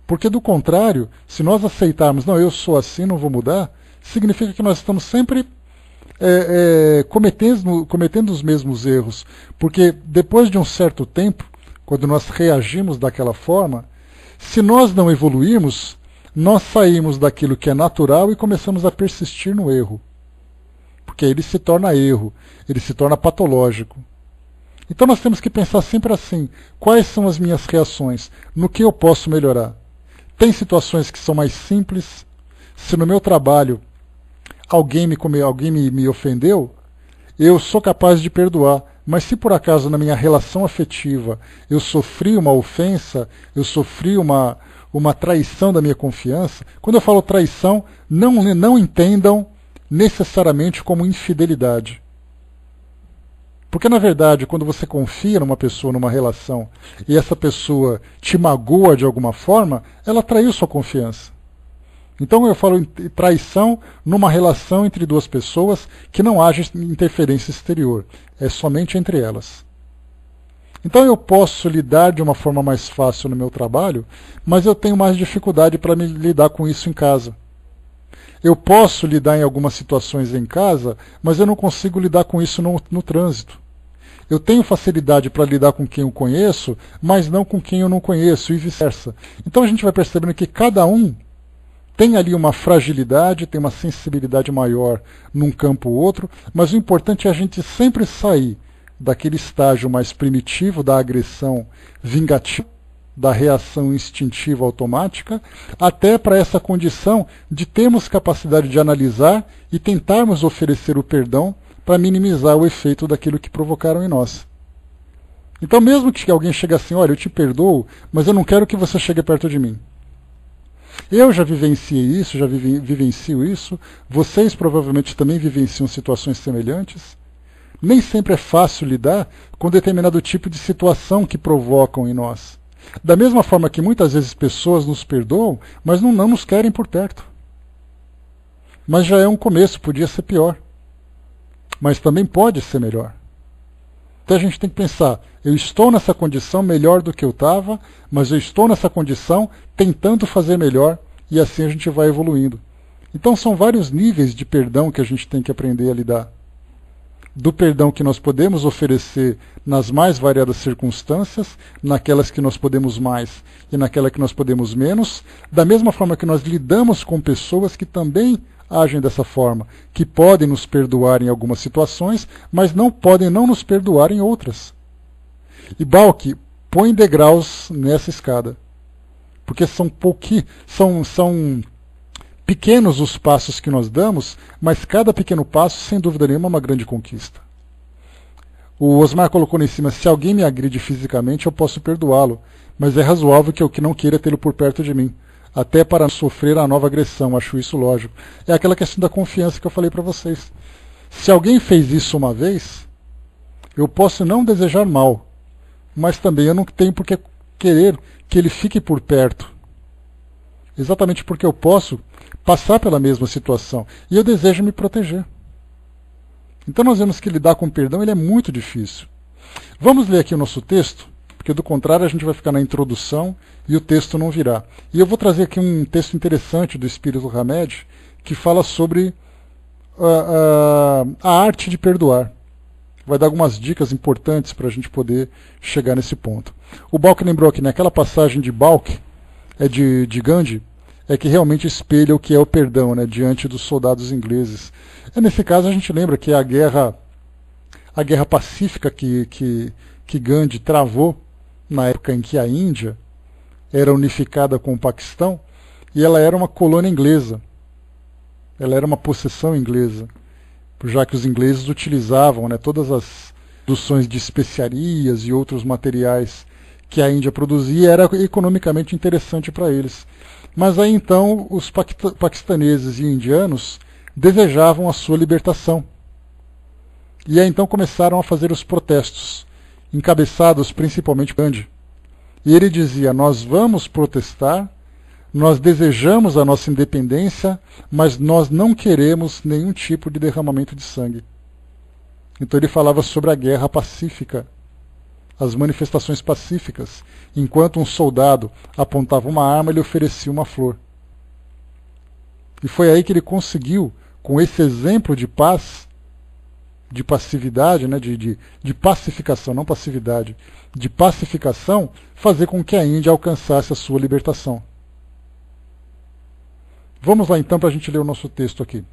Porque do contrário, se nós aceitarmos, não, eu sou assim, não vou mudar, significa que nós estamos sempre cometendo os mesmos erros. Porque depois de um certo tempo, quando nós reagimos daquela forma, se nós não evoluirmos, nós saímos daquilo que é natural e começamos a persistir no erro. Porque ele se torna erro, ele se torna patológico. Então nós temos que pensar sempre assim, quais são as minhas reações, no que eu posso melhorar. Tem situações que são mais simples, se no meu trabalho alguém me ofendeu, eu sou capaz de perdoar, mas se por acaso na minha relação afetiva eu sofri uma ofensa, eu sofri uma traição da minha confiança, quando eu falo traição, não entendam necessariamente como infidelidade. Porque, na verdade, quando você confia numa pessoa, numa relação, e essa pessoa te magoa de alguma forma, ela traiu sua confiança. Então eu falo em traição numa relação entre duas pessoas que não haja interferência exterior. É somente entre elas. Então eu posso lidar de uma forma mais fácil no meu trabalho, mas eu tenho mais dificuldade para lidar com isso em casa. Eu posso lidar em algumas situações em casa, mas eu não consigo lidar com isso no trânsito. Eu tenho facilidade para lidar com quem eu conheço, mas não com quem eu não conheço, e vice-versa. Então a gente vai percebendo que cada um tem ali uma fragilidade, tem uma sensibilidade maior num campo ou outro, mas o importante é a gente sempre sair daquele estágio mais primitivo da agressão vingativa, da reação instintiva automática, até para essa condição de termos capacidade de analisar e tentarmos oferecer o perdão para minimizar o efeito daquilo que provocaram em nós. Então, mesmo que alguém chegue assim, olha, eu te perdoo, mas eu não quero que você chegue perto de mim. Eu já vivenciei isso, já vivencio isso, vocês provavelmente também vivenciam situações semelhantes. Nem sempre é fácil lidar com determinado tipo de situação que provocam em nós. Da mesma forma que muitas vezes pessoas nos perdoam, mas não nos querem por perto. Mas já é um começo, podia ser pior. Mas também pode ser melhor. Então a gente tem que pensar, eu estou nessa condição melhor do que eu estava, mas eu estou nessa condição tentando fazer melhor, e assim a gente vai evoluindo. Então são vários níveis de perdão que a gente tem que aprender a lidar. Do perdão que nós podemos oferecer nas mais variadas circunstâncias, naquelas que nós podemos mais e naquela que nós podemos menos, da mesma forma que nós lidamos com pessoas que também agem dessa forma, que podem nos perdoar em algumas situações, mas não podem não nos perdoar em outras. E Balk põe degraus nessa escada, porque são pequenos os passos que nós damos, mas cada pequeno passo, sem dúvida nenhuma, é uma grande conquista. O Osmar colocou lá em cima, se alguém me agride fisicamente, eu posso perdoá-lo, mas é razoável que eu não queira tê-lo por perto de mim, até para sofrer a nova agressão, acho isso lógico. É aquela questão da confiança que eu falei para vocês. Se alguém fez isso uma vez, eu posso não desejar mal, mas também eu não tenho por que querer que ele fique por perto. Exatamente porque eu posso passar pela mesma situação e eu desejo me proteger. Então nós vemos que lidar com o perdão ele é muito difícil. Vamos ler aqui o nosso texto, porque do contrário a gente vai ficar na introdução e o texto não virá. E eu vou trazer aqui um texto interessante do Espírito Hamed que fala sobre a arte de perdoar. Vai dar algumas dicas importantes para a gente poder chegar nesse ponto. O Balk lembrou aqui naquela passagem de Balk, de Gandhi, é que realmente espelha o que é o perdão, né, diante dos soldados ingleses. Nesse caso a gente lembra que a guerra pacífica que Gandhi travou na época em que a Índia era unificada com o Paquistão, e ela era uma colônia inglesa, ela era uma possessão inglesa, já que os ingleses utilizavam, né, todas as produções de especiarias e outros materiais que a Índia produzia, era economicamente interessante para eles. Mas aí então os paquistaneses e indianos desejavam a sua libertação. E aí então começaram a fazer os protestos, encabeçados principalmente por Gandhi. E ele dizia: nós vamos protestar, nós desejamos a nossa independência, mas nós não queremos nenhum tipo de derramamento de sangue. Então ele falava sobre a guerra pacífica, as manifestações pacíficas. Enquanto um soldado apontava uma arma, ele oferecia uma flor. E foi aí que ele conseguiu, com esse exemplo de paz, de passividade, né, de pacificação, não passividade, de pacificação, fazer com que a Índia alcançasse a sua libertação. Vamos lá então para a gente ler o nosso texto aqui.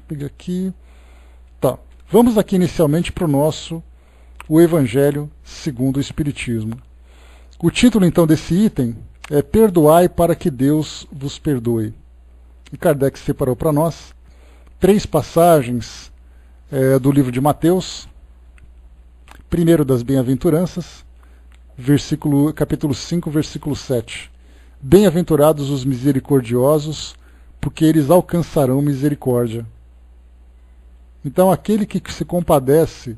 Peguei aqui. Tá. Vamos aqui inicialmente para o Evangelho segundo o Espiritismo. O título então desse item é Perdoai para que Deus vos perdoe. E Kardec separou para nós 3 passagens do livro de Mateus. Primeiro das Bem-aventuranças, capítulo 5, versículo 7. Bem-aventurados os misericordiosos, porque eles alcançarão misericórdia. Então aquele que se compadece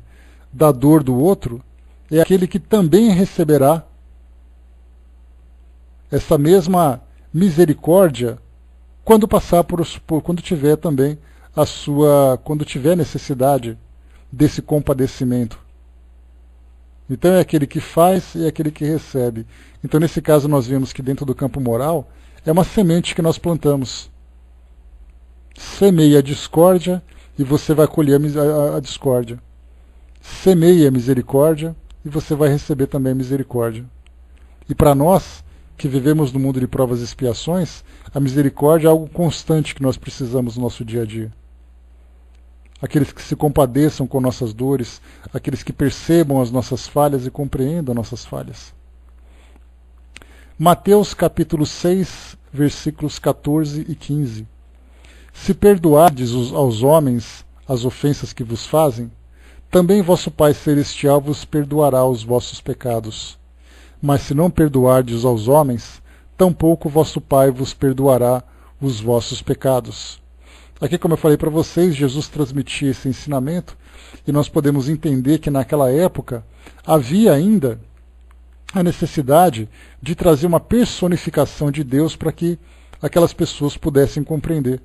da dor do outro é aquele que também receberá essa mesma misericórdia quando passar quando tiver também quando tiver necessidade desse compadecimento. Então é aquele que faz e é aquele que recebe. Então nesse caso nós vemos que dentro do campo moral é uma semente que nós plantamos. Semeie a discórdia e você vai colher a discórdia. Semeie a misericórdia e você vai receber também a misericórdia. E para nós, que vivemos no mundo de provas e expiações, a misericórdia é algo constante que nós precisamos no nosso dia a dia. Aqueles que se compadeçam com nossas dores, aqueles que percebam as nossas falhas e compreendam nossas falhas. Mateus capítulo 6, versículos 14 e 15. Se perdoardes aos homens as ofensas que vos fazem, também vosso Pai Celestial vos perdoará os vossos pecados. Mas se não perdoardes aos homens, tampouco vosso Pai vos perdoará os vossos pecados. Aqui, como eu falei para vocês, Jesus transmitia esse ensinamento e nós podemos entender que naquela época havia ainda a necessidade de trazer uma personificação de Deus para que aquelas pessoas pudessem compreender.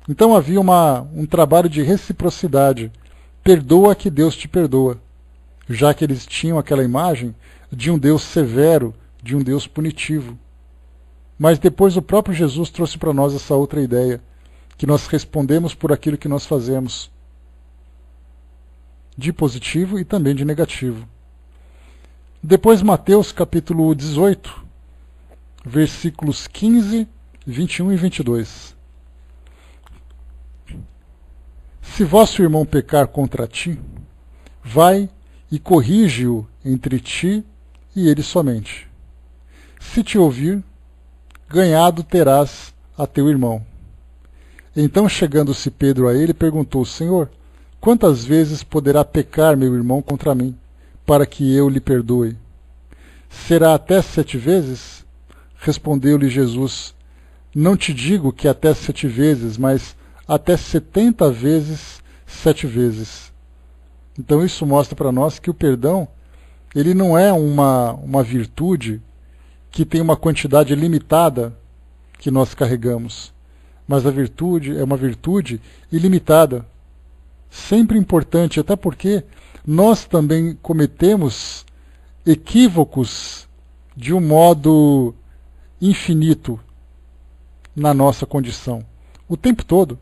Então havia um trabalho de reciprocidade. Perdoa que Deus te perdoa. Já que eles tinham aquela imagem de um Deus severo, de um Deus punitivo. Mas depois o próprio Jesus trouxe para nós essa outra ideia, que nós respondemos por aquilo que nós fazemos, de positivo e também de negativo. Depois Mateus capítulo 18, versículos 15, 21 e 22. Se vosso irmão pecar contra ti, vai e corrige-o entre ti e ele somente. Se te ouvir, ganhado terás a teu irmão. Então, chegando-se Pedro a ele, perguntou: Senhor, quantas vezes poderá pecar meu irmão contra mim, para que eu lhe perdoe? Será até 7 vezes? Respondeu-lhe Jesus: Não te digo que até 7 vezes, mas até 70 vezes 7 vezes. Então isso mostra para nós que o perdão, ele não é uma virtude que tem uma quantidade limitada que nós carregamos, mas a virtude é uma virtude ilimitada, sempre importante, até porque nós também cometemos equívocos de um modo infinito na nossa condição, o tempo todo.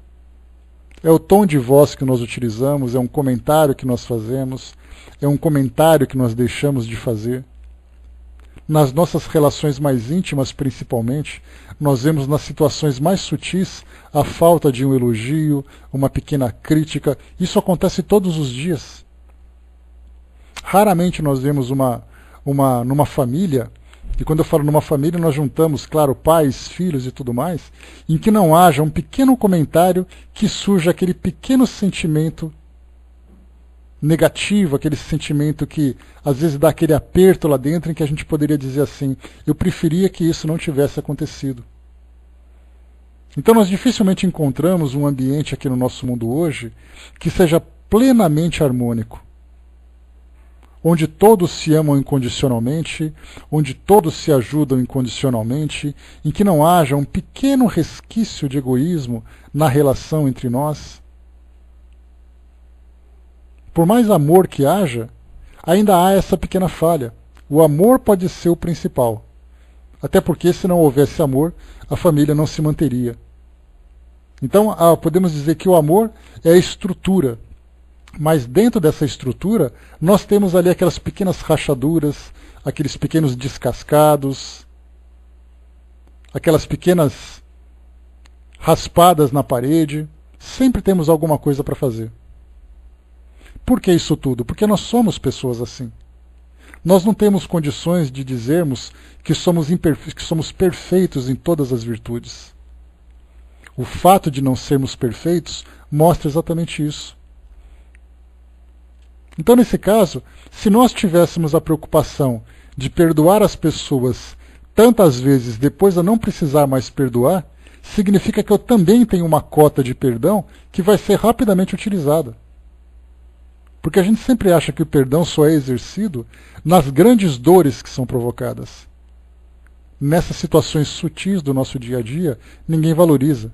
É o tom de voz que nós utilizamos, é um comentário que nós fazemos, é um comentário que nós deixamos de fazer. Nas nossas relações mais íntimas, principalmente, nós vemos nas situações mais sutis a falta de um elogio, uma pequena crítica. Isso acontece todos os dias. Raramente nós vemos numa família, e quando eu falo numa família, nós juntamos, claro, pais, filhos e tudo mais, em que não haja um pequeno comentário que surja aquele pequeno sentimento negativo, aquele sentimento que às vezes dá aquele aperto lá dentro em que a gente poderia dizer assim, eu preferia que isso não tivesse acontecido. Então nós dificilmente encontramos um ambiente aqui no nosso mundo hoje que seja plenamente harmônico, onde todos se amam incondicionalmente, onde todos se ajudam incondicionalmente, em que não haja um pequeno resquício de egoísmo na relação entre nós. Por mais amor que haja, ainda há essa pequena falha. O amor pode ser o principal. Até porque, se não houvesse amor, a família não se manteria. Então, podemos dizer que o amor é a estrutura. Mas dentro dessa estrutura, nós temos ali aquelas pequenas rachaduras, aqueles pequenos descascados, aquelas pequenas raspadas na parede. Sempre temos alguma coisa para fazer. Por que isso tudo? Porque nós somos pessoas assim. Nós não temos condições de dizermos que somos perfeitos em todas as virtudes. O fato de não sermos perfeitos mostra exatamente isso. Então, nesse caso, se nós tivéssemos a preocupação de perdoar as pessoas tantas vezes depois eu não precisar mais perdoar, significa que eu também tenho uma cota de perdão que vai ser rapidamente utilizada. Porque a gente sempre acha que o perdão só é exercido nas grandes dores que são provocadas. Nessas situações sutis do nosso dia a dia, ninguém valoriza.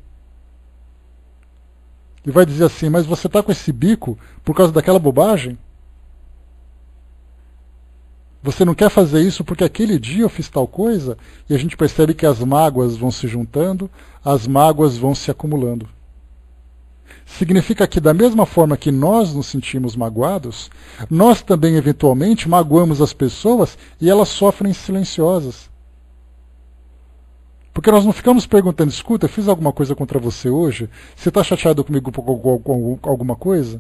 E vai dizer assim, mas você está com esse bico por causa daquela bobagem? Você não quer fazer isso porque aquele dia eu fiz tal coisa? E a gente percebe que as mágoas vão se juntando, as mágoas vão se acumulando. Significa que, da mesma forma que nós nos sentimos magoados, nós também, eventualmente, magoamos as pessoas e elas sofrem silenciosas. Porque nós não ficamos perguntando, escuta, eu fiz alguma coisa contra você hoje? Você está chateado comigo por alguma coisa?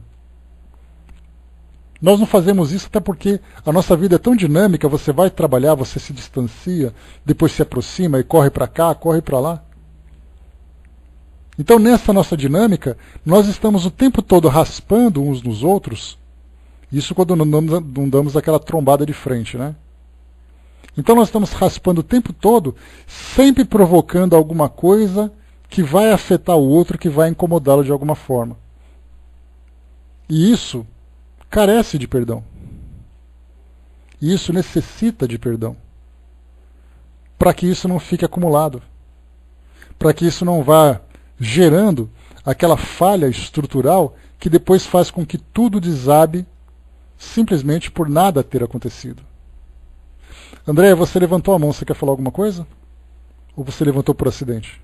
Nós não fazemos isso até porque a nossa vida é tão dinâmica, você vai trabalhar, você se distancia, depois se aproxima e corre para cá, corre para lá. Então, nessa nossa dinâmica, nós estamos o tempo todo raspando uns nos outros, isso quando não damos aquela trombada de frente, né? Então nós estamos raspando o tempo todo, sempre provocando alguma coisa que vai afetar o outro, que vai incomodá-lo de alguma forma. E isso carece de perdão. E isso necessita de perdão. Para que isso não fique acumulado. Para que isso não vá gerando aquela falha estrutural que depois faz com que tudo desabe simplesmente por nada ter acontecido. André, você levantou a mão, você quer falar alguma coisa? Ou você levantou por acidente?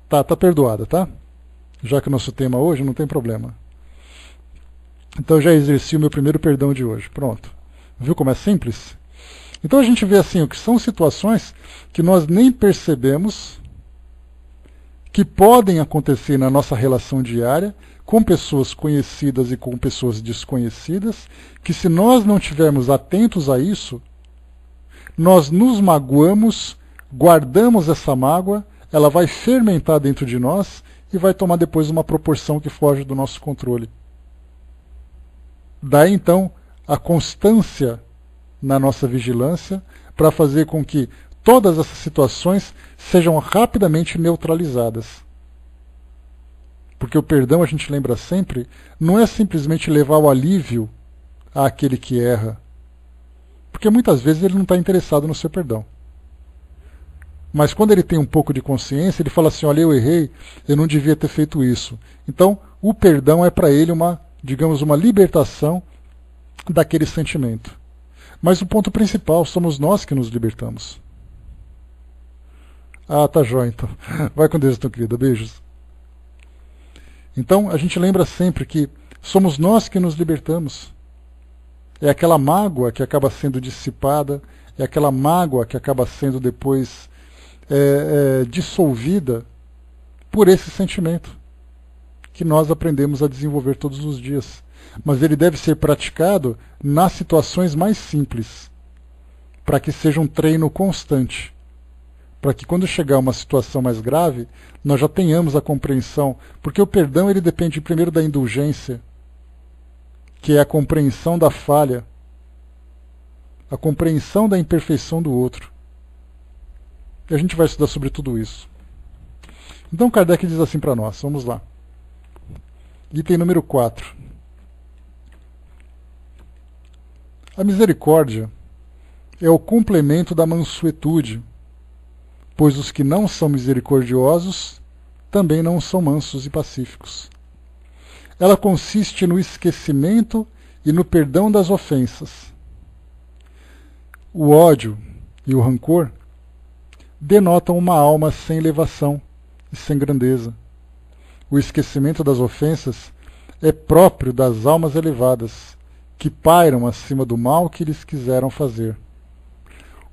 Tá perdoada, tá? Já que o nosso tema hoje não tem problema. Então eu já exerci o meu primeiro perdão de hoje. Pronto. Viu como é simples? Então a gente vê assim, o que são situações que nós nem percebemos que podem acontecer na nossa relação diária com pessoas conhecidas e com pessoas desconhecidas, que se nós não estivermos atentos a isso, nós nos magoamos, guardamos essa mágoa, ela vai fermentar dentro de nós e vai tomar depois uma proporção que foge do nosso controle. Daí então a constância na nossa vigilância para fazer com que todas essas situações sejam rapidamente neutralizadas. Porque o perdão, a gente lembra sempre, não é simplesmente levar o alívio àquele que erra. Porque muitas vezes ele não está interessado no seu perdão. Mas quando ele tem um pouco de consciência, ele fala assim, olha, eu errei, eu não devia ter feito isso. Então, o perdão é para ele uma, digamos, uma libertação daquele sentimento. Mas o ponto principal, somos nós que nos libertamos. Ah, tá jóia então. Vai com Deus, então, querida. Beijos. Então, a gente lembra sempre que somos nós que nos libertamos. É aquela mágoa que acaba sendo dissipada, é aquela mágoa que acaba sendo depois dissolvida por esse sentimento que nós aprendemos a desenvolver todos os dias. Mas ele deve ser praticado nas situações mais simples, para que seja um treino constante, para que quando chegar uma situação mais grave, nós já tenhamos a compreensão, porque o perdão ele depende primeiro da indulgência, que é a compreensão da falha, a compreensão da imperfeição do outro. E a gente vai estudar sobre tudo isso. Então Kardec diz assim para nós, vamos lá. Item número 4. A misericórdia é o complemento da mansuetude, pois os que não são misericordiosos também não são mansos e pacíficos. Ela consiste no esquecimento e no perdão das ofensas. O ódio e o rancor denotam uma alma sem elevação e sem grandeza. O esquecimento das ofensas é próprio das almas elevadas, que pairam acima do mal que lhes quiseram fazer.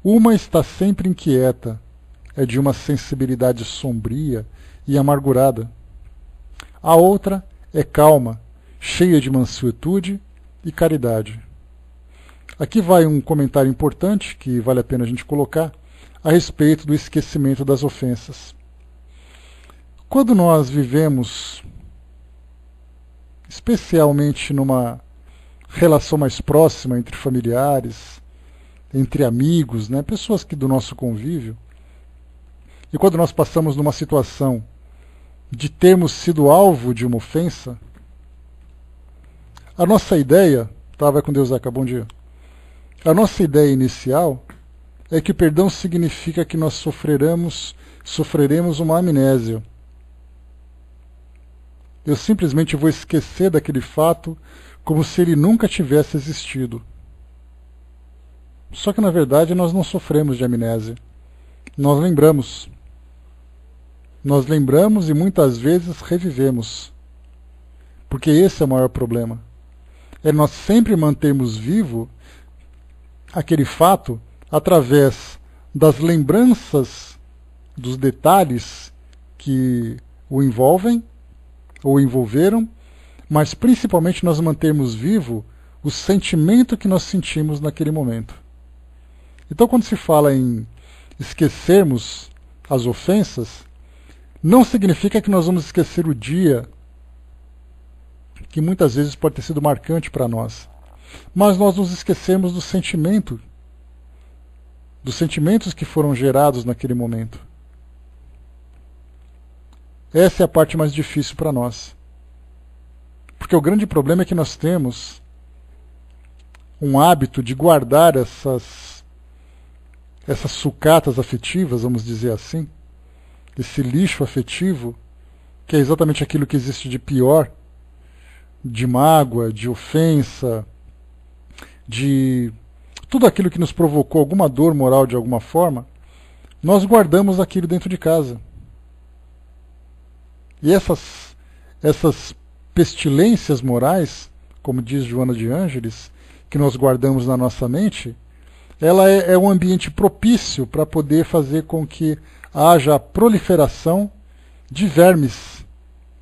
Uma está sempre inquieta, é de uma sensibilidade sombria e amargurada. A outra é calma, cheia de mansuetude e caridade. Aqui vai um comentário importante que vale a pena a gente colocar a respeito do esquecimento das ofensas. Quando nós vivemos, especialmente numa relação mais próxima entre familiares, entre amigos, né, pessoas que do nosso convívio, e quando nós passamos numa situação de termos sido alvo de uma ofensa, a nossa ideia, tá, vai com Deus, Zeca, bom dia. A nossa ideia inicial é que o perdão significa que nós sofreremos uma amnésia. Eu simplesmente vou esquecer daquele fato como se ele nunca tivesse existido. Só que na verdade nós não sofremos de amnésia. Nós lembramos. Nós lembramos e muitas vezes revivemos. Porque esse é o maior problema. É nós sempre mantermos vivo aquele fato através das lembranças dos detalhes que o envolvem ou envolveram, mas principalmente nós mantermos vivo o sentimento que nós sentimos naquele momento. Então, quando se fala em esquecermos as ofensas, não significa que nós vamos esquecer o dia, que muitas vezes pode ter sido marcante para nós, mas nós nos esquecemos do sentimento, dos sentimentos que foram gerados naquele momento. Essa é a parte mais difícil para nós. Porque o grande problema é que nós temos um hábito de guardar essas sucatas afetivas, vamos dizer assim, esse lixo afetivo, que é exatamente aquilo que existe de pior, de mágoa, de ofensa, de tudo aquilo que nos provocou alguma dor moral de alguma forma, nós guardamos aquilo dentro de casa. E essas pestilências morais, como diz Joana de Ângeles, que nós guardamos na nossa mente, ela é um ambiente propício para poder fazer com que haja a proliferação de vermes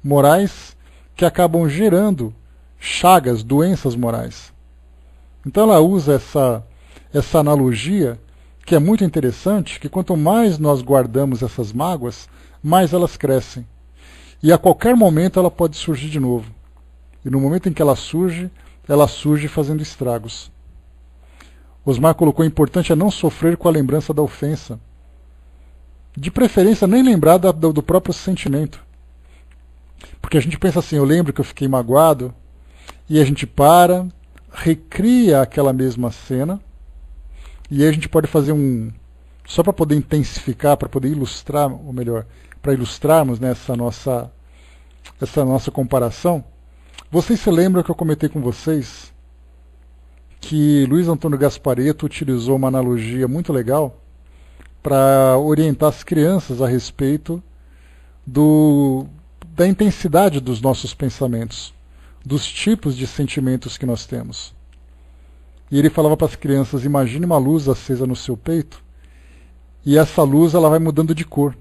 morais que acabam gerando chagas, doenças morais. Então ela usa essa analogia, que é muito interessante, que quanto mais nós guardamos essas mágoas, mais elas crescem. E a qualquer momento ela pode surgir de novo. E no momento em que ela surge fazendo estragos. Osmar colocou: importante é não sofrer com a lembrança da ofensa. De preferência, nem lembrar do próprio sentimento. Porque a gente pensa assim: eu lembro que eu fiquei magoado, e a gente para, recria aquela mesma cena, e aí a gente pode fazer só para poder intensificar, para poder ilustrar, ou melhor, para ilustrarmos, né, essa nossa comparação. Vocês se lembram que eu comentei com vocês que Luiz Antônio Gasparetto utilizou uma analogia muito legal para orientar as crianças a respeito da intensidade dos nossos pensamentos, dos tipos de sentimentos que nós temos. E ele falava para as crianças: imagine uma luz acesa no seu peito, e essa luz ela vai mudando de cor.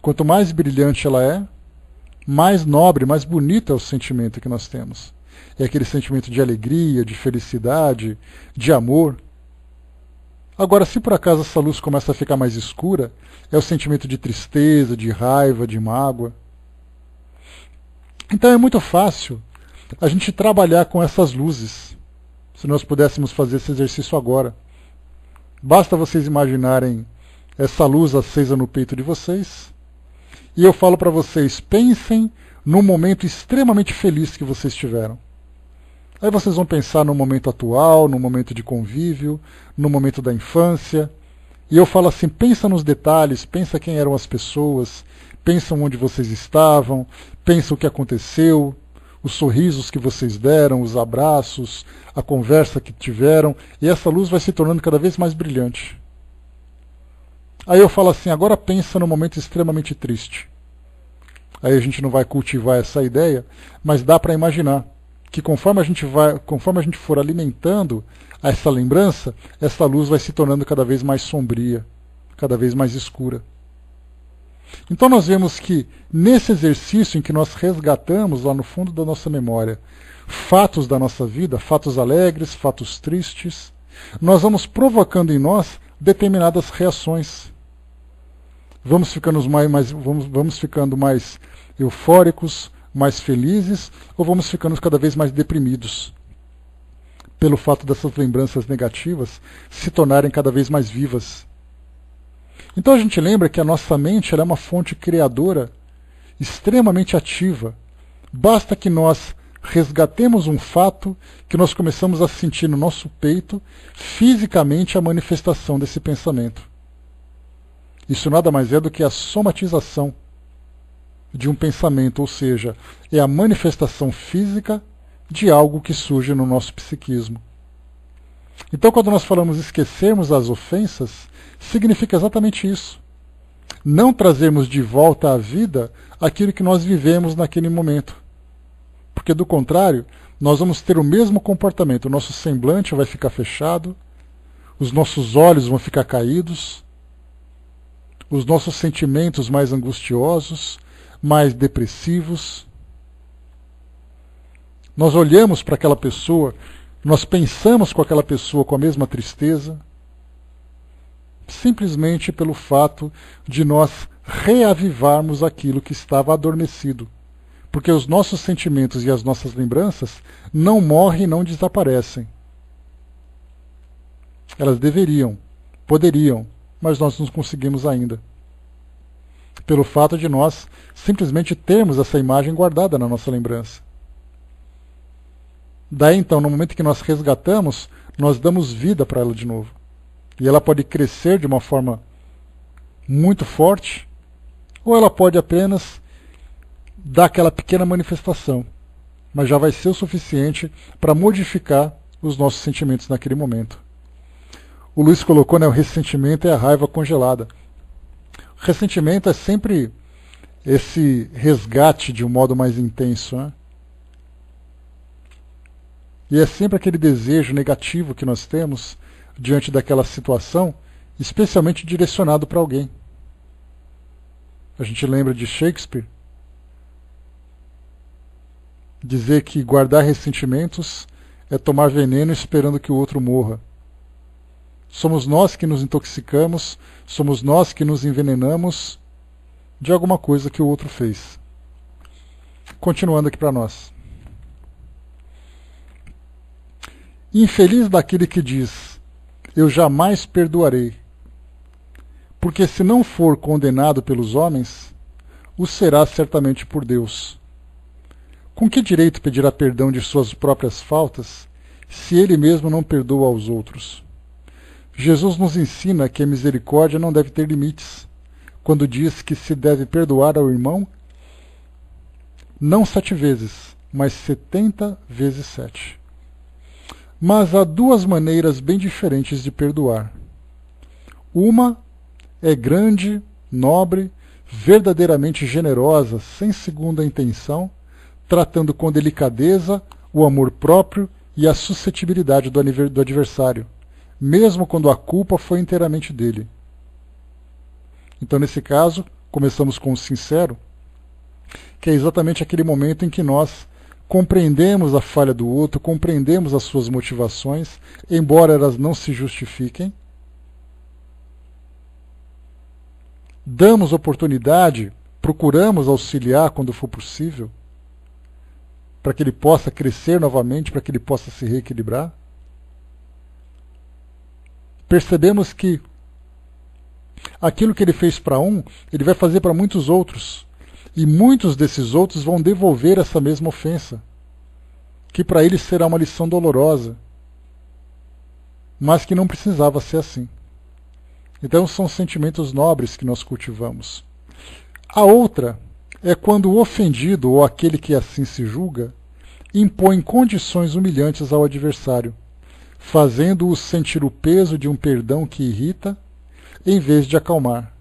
Quanto mais brilhante ela é, mais nobre, mais bonito é o sentimento que nós temos. É aquele sentimento de alegria, de felicidade, de amor. Agora, se por acaso essa luz começa a ficar mais escura, é o sentimento de tristeza, de raiva, de mágoa. Então é muito fácil a gente trabalhar com essas luzes, se nós pudéssemos fazer esse exercício agora. Basta vocês imaginarem essa luz acesa no peito de vocês, e eu falo para vocês: pensem num momento extremamente feliz que vocês tiveram. Aí vocês vão pensar no momento atual, no momento de convívio, no momento da infância. E eu falo assim: pensa nos detalhes, pensa quem eram as pessoas, pensa onde vocês estavam, pensa o que aconteceu, os sorrisos que vocês deram, os abraços, a conversa que tiveram, e essa luz vai se tornando cada vez mais brilhante. Aí eu falo assim: agora pensa no momento extremamente triste. Aí a gente não vai cultivar essa ideia, mas dá para imaginar que conforme a gente for alimentando essa lembrança, essa luz vai se tornando cada vez mais sombria, cada vez mais escura. Então nós vemos que nesse exercício em que nós resgatamos lá no fundo da nossa memória fatos da nossa vida, fatos alegres, fatos tristes, nós vamos provocando em nós determinadas reações. Vamos ficando mais eufóricos, mais felizes, ou vamos ficando cada vez mais deprimidos, pelo fato dessas lembranças negativas se tornarem cada vez mais vivas. Então a gente lembra que a nossa mente ela é uma fonte criadora extremamente ativa. Basta que nós resgatemos um fato que nós começamos a sentir no nosso peito fisicamente a manifestação desse pensamento. Isso nada mais é do que a somatização de um pensamento, ou seja, é a manifestação física de algo que surge no nosso psiquismo. Então, quando nós falamos esquecermos as ofensas, significa exatamente isso. Não trazermos de volta à vida aquilo que nós vivemos naquele momento. Porque, do contrário, nós vamos ter o mesmo comportamento. O nosso semblante vai ficar fechado, os nossos olhos vão ficar caídos, os nossos sentimentos mais angustiosos, mais depressivos. Nós olhamos para aquela pessoa, nós pensamos com aquela pessoa com a mesma tristeza, simplesmente pelo fato de nós reavivarmos aquilo que estava adormecido. Porque os nossos sentimentos e as nossas lembranças não morrem e não desaparecem. Elas deveriam, poderiam, mas nós não conseguimos ainda. Pelo fato de nós simplesmente termos essa imagem guardada na nossa lembrança. Daí então, no momento que nós resgatamos, nós damos vida para ela de novo. E ela pode crescer de uma forma muito forte, ou ela pode apenas dar aquela pequena manifestação, mas já vai ser o suficiente para modificar os nossos sentimentos naquele momento. O Luiz colocou, o ressentimento é a raiva congelada. O ressentimento é sempre esse resgate de um modo mais intenso, né? E é sempre aquele desejo negativo que nós temos diante daquela situação, especialmente direcionado para alguém. A gente lembra de Shakespeare dizer que guardar ressentimentos é tomar veneno esperando que o outro morra. Somos nós que nos intoxicamos, somos nós que nos envenenamos de alguma coisa que o outro fez. Continuando aqui para nós. Infeliz daquele que diz: eu jamais perdoarei, porque se não for condenado pelos homens, o será certamente por Deus. Com que direito pedirá perdão de suas próprias faltas, se ele mesmo não perdoa aos outros? Jesus nos ensina que a misericórdia não deve ter limites, quando diz que se deve perdoar ao irmão, não 7 vezes, mas 70 vezes 7. Mas há duas maneiras bem diferentes de perdoar. Uma é grande, nobre, verdadeiramente generosa, sem segunda intenção, tratando com delicadeza o amor próprio e a suscetibilidade do adversário, mesmo quando a culpa foi inteiramente dele. Então, nesse caso, começamos com o sincero, que é exatamente aquele momento em que nós compreendemos a falha do outro, compreendemos as suas motivações, embora elas não se justifiquem, damos oportunidade, procuramos auxiliar quando for possível, para que ele possa crescer novamente, para que ele possa se reequilibrar. Percebemos que aquilo que ele fez para um, ele vai fazer para muitos outros. E muitos desses outros vão devolver essa mesma ofensa, que para eles será uma lição dolorosa, mas que não precisava ser assim. Então são sentimentos nobres que nós cultivamos. A outra é quando o ofendido, ou aquele que assim se julga, impõe condições humilhantes ao adversário, fazendo-o sentir o peso de um perdão que irrita, em vez de acalmar.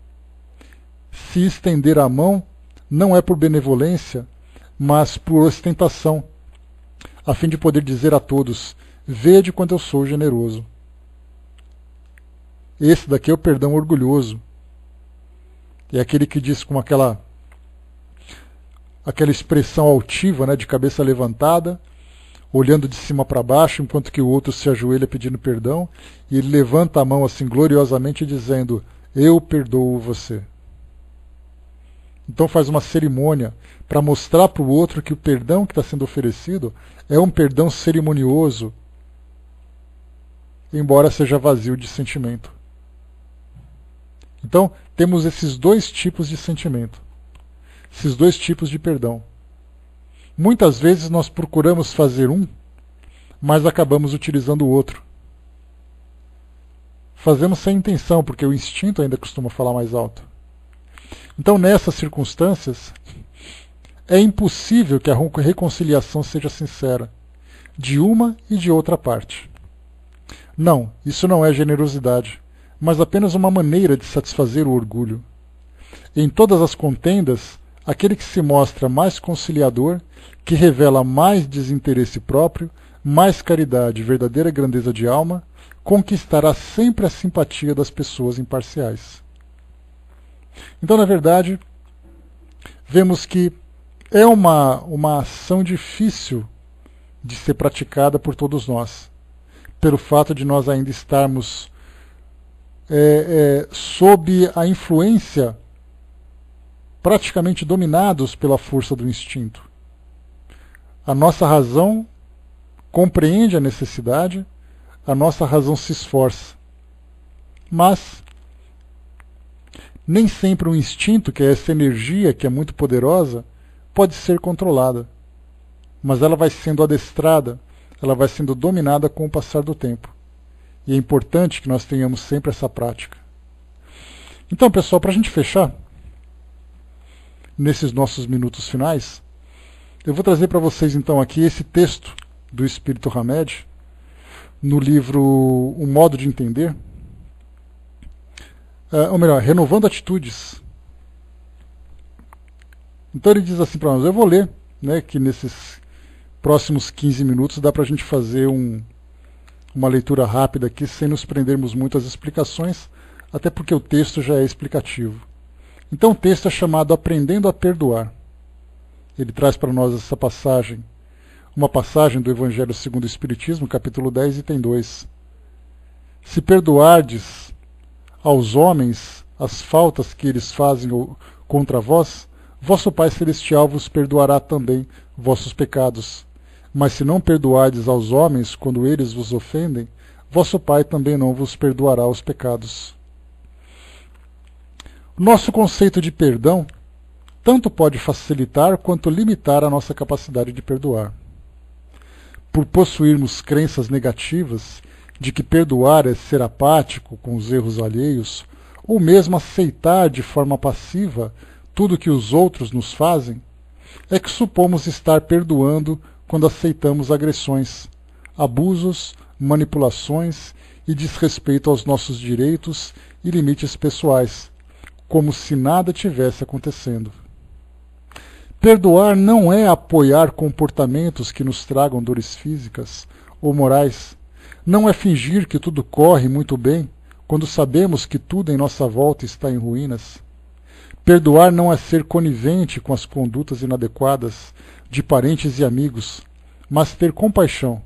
Se estender a mão, não é por benevolência, mas por ostentação, a fim de poder dizer a todos: vede quanto eu sou generoso. Esse daqui é o perdão orgulhoso. É aquele que diz com aquela expressão altiva, né, de cabeça levantada, olhando de cima para baixo, enquanto que o outro se ajoelha pedindo perdão, e ele levanta a mão assim gloriosamente dizendo: eu perdoo você. Então faz uma cerimônia para mostrar para o outro que o perdão que está sendo oferecido é um perdão cerimonioso, embora seja vazio de sentimento. Então temos esses dois tipos de sentimento, esses dois tipos de perdão. Muitas vezes nós procuramos fazer um, mas acabamos utilizando o outro. Fazemos sem intenção, porque o instinto ainda costuma falar mais alto. Então, nessas circunstâncias, é impossível que a reconciliação seja sincera, de uma e de outra parte. Não, isso não é generosidade, mas apenas uma maneira de satisfazer o orgulho. Em todas as contendas, aquele que se mostra mais conciliador, que revela mais desinteresse próprio, mais caridade e verdadeira grandeza de alma, conquistará sempre a simpatia das pessoas imparciais. Então, na verdade, vemos que é uma ação difícil de ser praticada por todos nós, pelo fato de nós ainda estarmos sob a influência, praticamente dominados pela força do instinto. A nossa razão compreende a necessidade, a nossa razão se esforça, mas nem sempre o instinto, que é essa energia que é muito poderosa, pode ser controlada. Mas ela vai sendo adestrada, ela vai sendo dominada com o passar do tempo. E é importante que nós tenhamos sempre essa prática. Então, pessoal, para a gente fechar, nesses nossos minutos finais, eu vou trazer para vocês então aqui esse texto do Espírito Hamed, no livro O Modo de Entender, ou melhor, Renovando Atitudes. Então ele diz assim para nós, eu vou ler, né, que nesses próximos 15 minutos dá para a gente fazer uma leitura rápida aqui, sem nos prendermos muito às explicações, até porque o texto já é explicativo. Então o texto é chamado Aprendendo a Perdoar. Ele traz para nós essa passagem, uma passagem do Evangelho segundo o Espiritismo, capítulo 10, item 2. Se perdoardes aos homens as faltas que eles fazem contra vós, vosso Pai Celestial vos perdoará também vossos pecados. Mas se não perdoardes aos homens quando eles vos ofendem, vosso Pai também não vos perdoará os pecados. O nosso conceito de perdão tanto pode facilitar quanto limitar a nossa capacidade de perdoar. Por possuirmos crenças negativas de que perdoar é ser apático com os erros alheios, ou mesmo aceitar de forma passiva tudo que os outros nos fazem, é que supomos estar perdoando quando aceitamos agressões, abusos, manipulações e desrespeito aos nossos direitos e limites pessoais, como se nada tivesse acontecendo. Perdoar não é apoiar comportamentos que nos tragam dores físicas ou morais. Não é fingir que tudo corre muito bem, quando sabemos que tudo em nossa volta está em ruínas. Perdoar não é ser conivente com as condutas inadequadas de parentes e amigos, mas ter compaixão,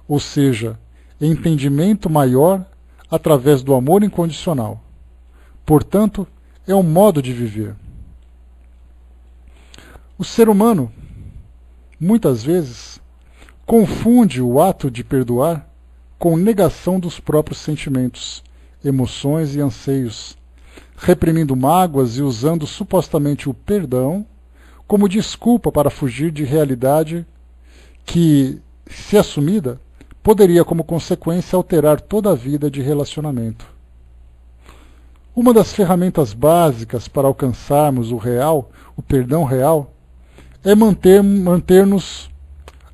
ou seja, entendimento maior através do amor incondicional. Portanto, é um modo de viver. O ser humano, muitas vezes, confunde o ato de perdoar com negação dos próprios sentimentos, emoções e anseios, reprimindo mágoas e usando supostamente o perdão como desculpa para fugir de realidade que, se assumida, poderia como consequência alterar toda a vida de relacionamento. Uma das ferramentas básicas para alcançarmos o perdão real, é manter-nos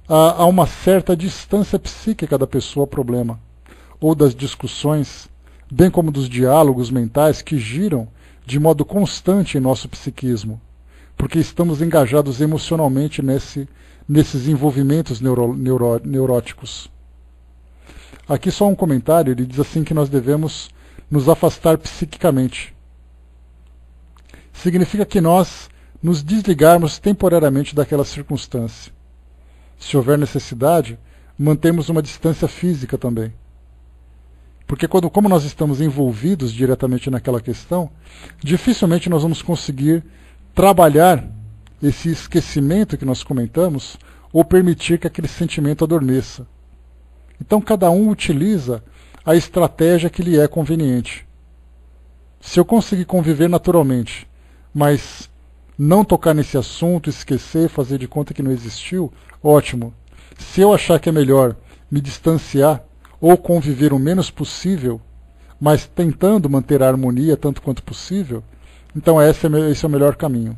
a uma certa distância psíquica da pessoa problema, ou das discussões, bem como dos diálogos mentais que giram de modo constante em nosso psiquismo, porque estamos engajados emocionalmente nesses envolvimentos neuróticos. Aqui só um comentário, ele diz assim que nós devemos nos afastar psiquicamente. Significa que nós nos desligarmos temporariamente daquela circunstância. Se houver necessidade, mantemos uma distância física também. Porque como nós estamos envolvidos diretamente naquela questão, dificilmente nós vamos conseguir trabalhar esse esquecimento que nós comentamos ou permitir que aquele sentimento adormeça. Então cada um utiliza a estratégia que lhe é conveniente. Se eu conseguir conviver naturalmente, mas não tocar nesse assunto, esquecer, fazer de conta que não existiu, ótimo. Se eu achar que é melhor me distanciar ou conviver o menos possível, mas tentando manter a harmonia tanto quanto possível, então esse é o melhor caminho.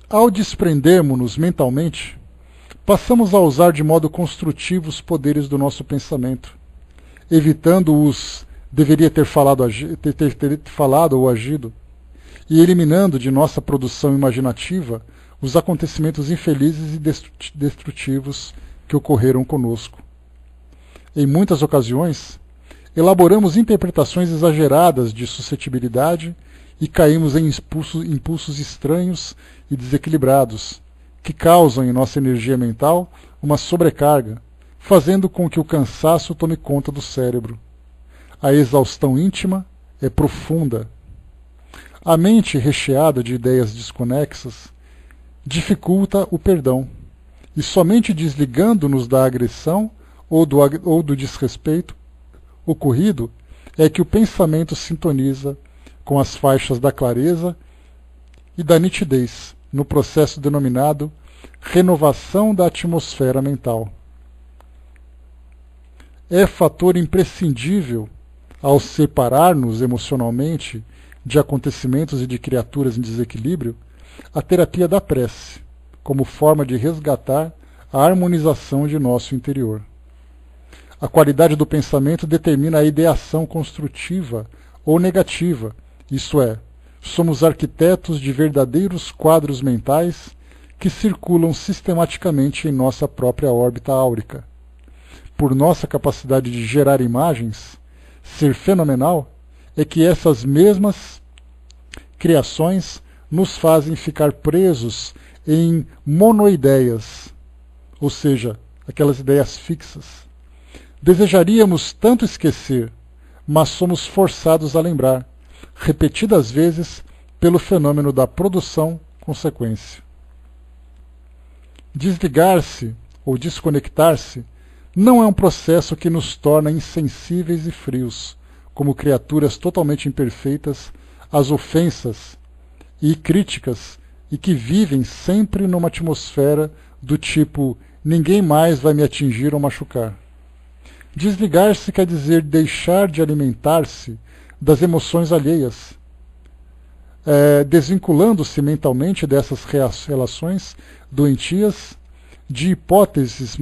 Ao desprendermos-nos mentalmente, passamos a usar de modo construtivo os poderes do nosso pensamento, evitando os deveria ter falado ou agido, e eliminando de nossa produção imaginativa os acontecimentos infelizes e destrutivos que ocorreram conosco. Em muitas ocasiões, elaboramos interpretações exageradas de suscetibilidade e caímos em impulsos estranhos e desequilibrados, que causam em nossa energia mental uma sobrecarga, fazendo com que o cansaço tome conta do cérebro. A exaustão íntima é profunda. A mente recheada de ideias desconexas dificulta o perdão, e somente desligando-nos da agressão ou do desrespeito ocorrido é que o pensamento sintoniza com as faixas da clareza e da nitidez, no processo denominado renovação da atmosfera mental. É fator imprescindível, ao separar-nos emocionalmente de acontecimentos e de criaturas em desequilíbrio, a terapia da prece, como forma de resgatar a harmonização de nosso interior. A qualidade do pensamento determina a ideação construtiva ou negativa, isto é, somos arquitetos de verdadeiros quadros mentais que circulam sistematicamente em nossa própria órbita áurica. Por nossa capacidade de gerar imagens, ser fenomenal, é que essas mesmas criações nos fazem ficar presos em monoideias, ou seja, aquelas ideias fixas. Desejaríamos tanto esquecer, mas somos forçados a lembrar, repetidas vezes, pelo fenômeno da produção-consequência. Desligar-se ou desconectar-se não é um processo que nos torna insensíveis e frios, como criaturas totalmente imperfeitas às ofensas e críticas e que vivem sempre numa atmosfera do tipo ninguém mais vai me atingir ou machucar. Desligar-se quer dizer deixar de alimentar-se das emoções alheias, desvinculando-se mentalmente dessas relações doentias de hipnoses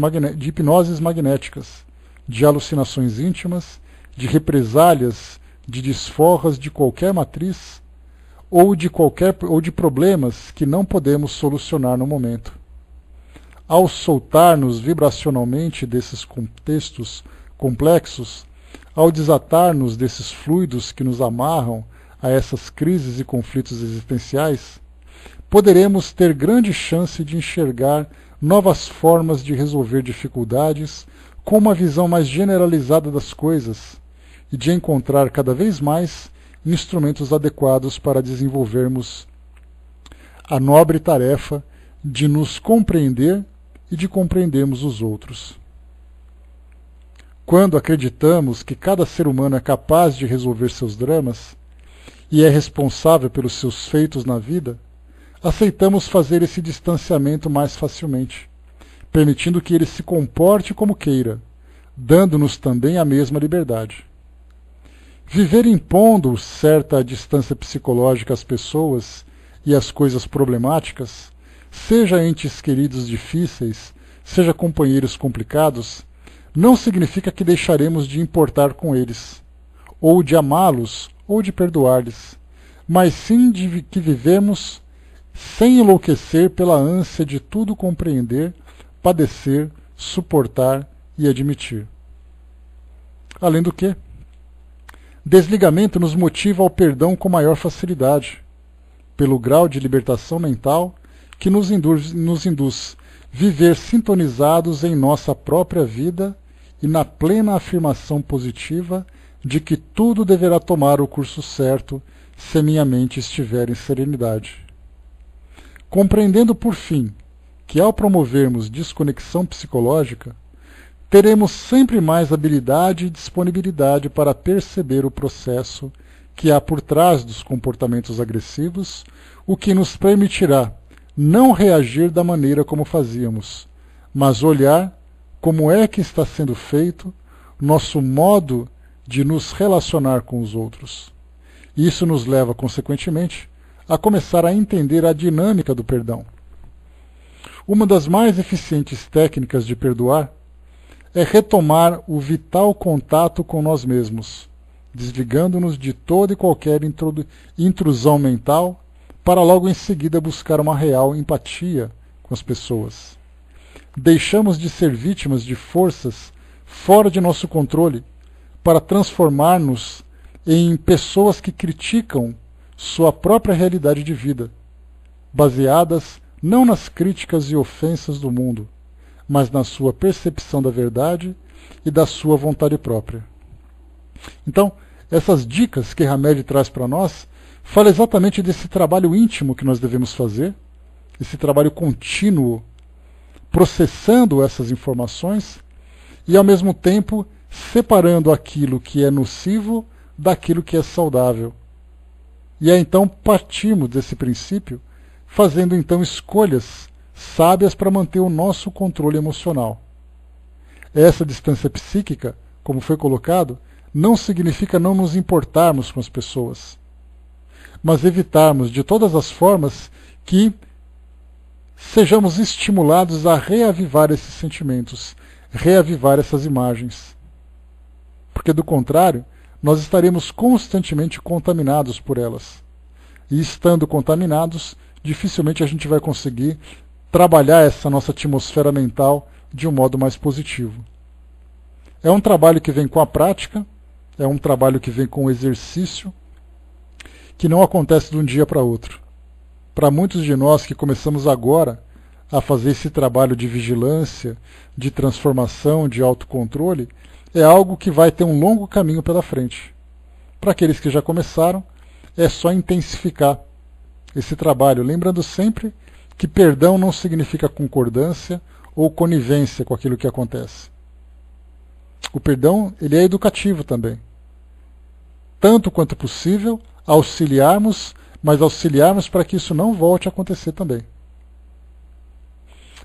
magnéticas, de alucinações íntimas de represálias, de desforras de qualquer matriz, ou de problemas que não podemos solucionar no momento. Ao soltar-nos vibracionalmente desses contextos complexos, ao desatar-nos desses fluidos que nos amarram a essas crises e conflitos existenciais, poderemos ter grande chance de enxergar novas formas de resolver dificuldades com uma visão mais generalizada das coisas e de encontrar cada vez mais instrumentos adequados para desenvolvermos a nobre tarefa de nos compreender e de compreendermos os outros. Quando acreditamos que cada ser humano é capaz de resolver seus dramas e é responsável pelos seus feitos na vida, aceitamos fazer esse distanciamento mais facilmente, permitindo que ele se comporte como queira, dando-nos também a mesma liberdade. Viver impondo certa distância psicológica às pessoas e às coisas problemáticas, seja entes queridos difíceis, seja companheiros complicados, não significa que deixaremos de importar com eles, ou de amá-los, ou de perdoar-lhes, mas sim de que vivemos sem enlouquecer pela ânsia de tudo compreender, padecer, suportar e admitir. Além do que, desligamento nos motiva ao perdão com maior facilidade, pelo grau de libertação mental que nos induz viver sintonizados em nossa própria vida e na plena afirmação positiva de que tudo deverá tomar o curso certo se minha mente estiver em serenidade. Compreendendo, por fim, que ao promovermos desconexão psicológica, teremos sempre mais habilidade e disponibilidade para perceber o processo que há por trás dos comportamentos agressivos, o que nos permitirá não reagir da maneira como fazíamos, mas olhar como é que está sendo feito nosso modo de nos relacionar com os outros. Isso nos leva, consequentemente, a começar a entender a dinâmica do perdão. Uma das mais eficientes técnicas de perdoar é retomar o vital contato com nós mesmos, desligando-nos de toda e qualquer intrusão mental, para logo em seguida buscar uma real empatia com as pessoas. Deixamos de ser vítimas de forças fora de nosso controle para transformar-nos em pessoas que criticam sua própria realidade de vida, baseadas não nas críticas e ofensas do mundo, mas na sua percepção da verdade e da sua vontade própria. Então, essas dicas que Hamed traz para nós falam exatamente desse trabalho íntimo que nós devemos fazer, esse trabalho contínuo, processando essas informações e, ao mesmo tempo, separando aquilo que é nocivo daquilo que é saudável. E aí, então, partimos desse princípio, fazendo, então, escolhas sábias para manter o nosso controle emocional. Essa distância psíquica, como foi colocado, não significa não nos importarmos com as pessoas, mas evitarmos de todas as formas que sejamos estimulados a reavivar esses sentimentos, reavivar essas imagens. Porque, do contrário, nós estaremos constantemente contaminados por elas. E, estando contaminados, dificilmente a gente vai conseguir trabalhar essa nossa atmosfera mental de um modo mais positivo. É um trabalho que vem com a prática, é um trabalho que vem com o exercício, que não acontece de um dia para outro. Para muitos de nós que começamos agora a fazer esse trabalho de vigilância, de transformação, de autocontrole, é algo que vai ter um longo caminho pela frente. Para aqueles que já começaram, é só intensificar esse trabalho, lembrando sempre que perdão não significa concordância ou conivência com aquilo que acontece. O perdão, ele é educativo também. Tanto quanto possível, auxiliarmos, mas auxiliarmos para que isso não volte a acontecer também.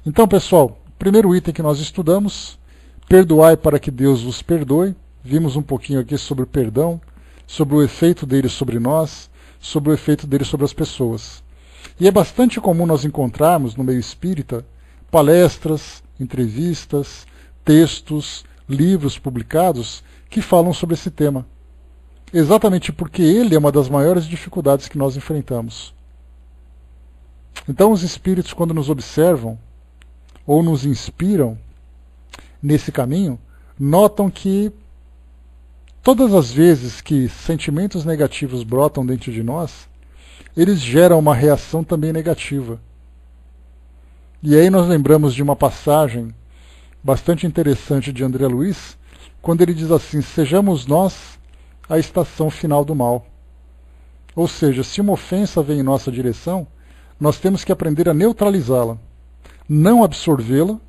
Então, pessoal, o primeiro item que nós estudamos, perdoai para que Deus vos perdoe. Vimos um pouquinho aqui sobre o perdão, sobre o efeito dele sobre nós, sobre o efeito dele sobre as pessoas. E é bastante comum nós encontrarmos no meio espírita palestras, entrevistas, textos, livros publicados que falam sobre esse tema. Exatamente porque ele é uma das maiores dificuldades que nós enfrentamos. Então os espíritos, quando nos observam ou nos inspiram nesse caminho, notam que todas as vezes que sentimentos negativos brotam dentro de nós, eles geram uma reação também negativa. E aí nós lembramos de uma passagem bastante interessante de André Luiz, quando ele diz assim: sejamos nós a estação final do mal. Ou seja, se uma ofensa vem em nossa direção, nós temos que aprender a neutralizá-la, não absorvê-la,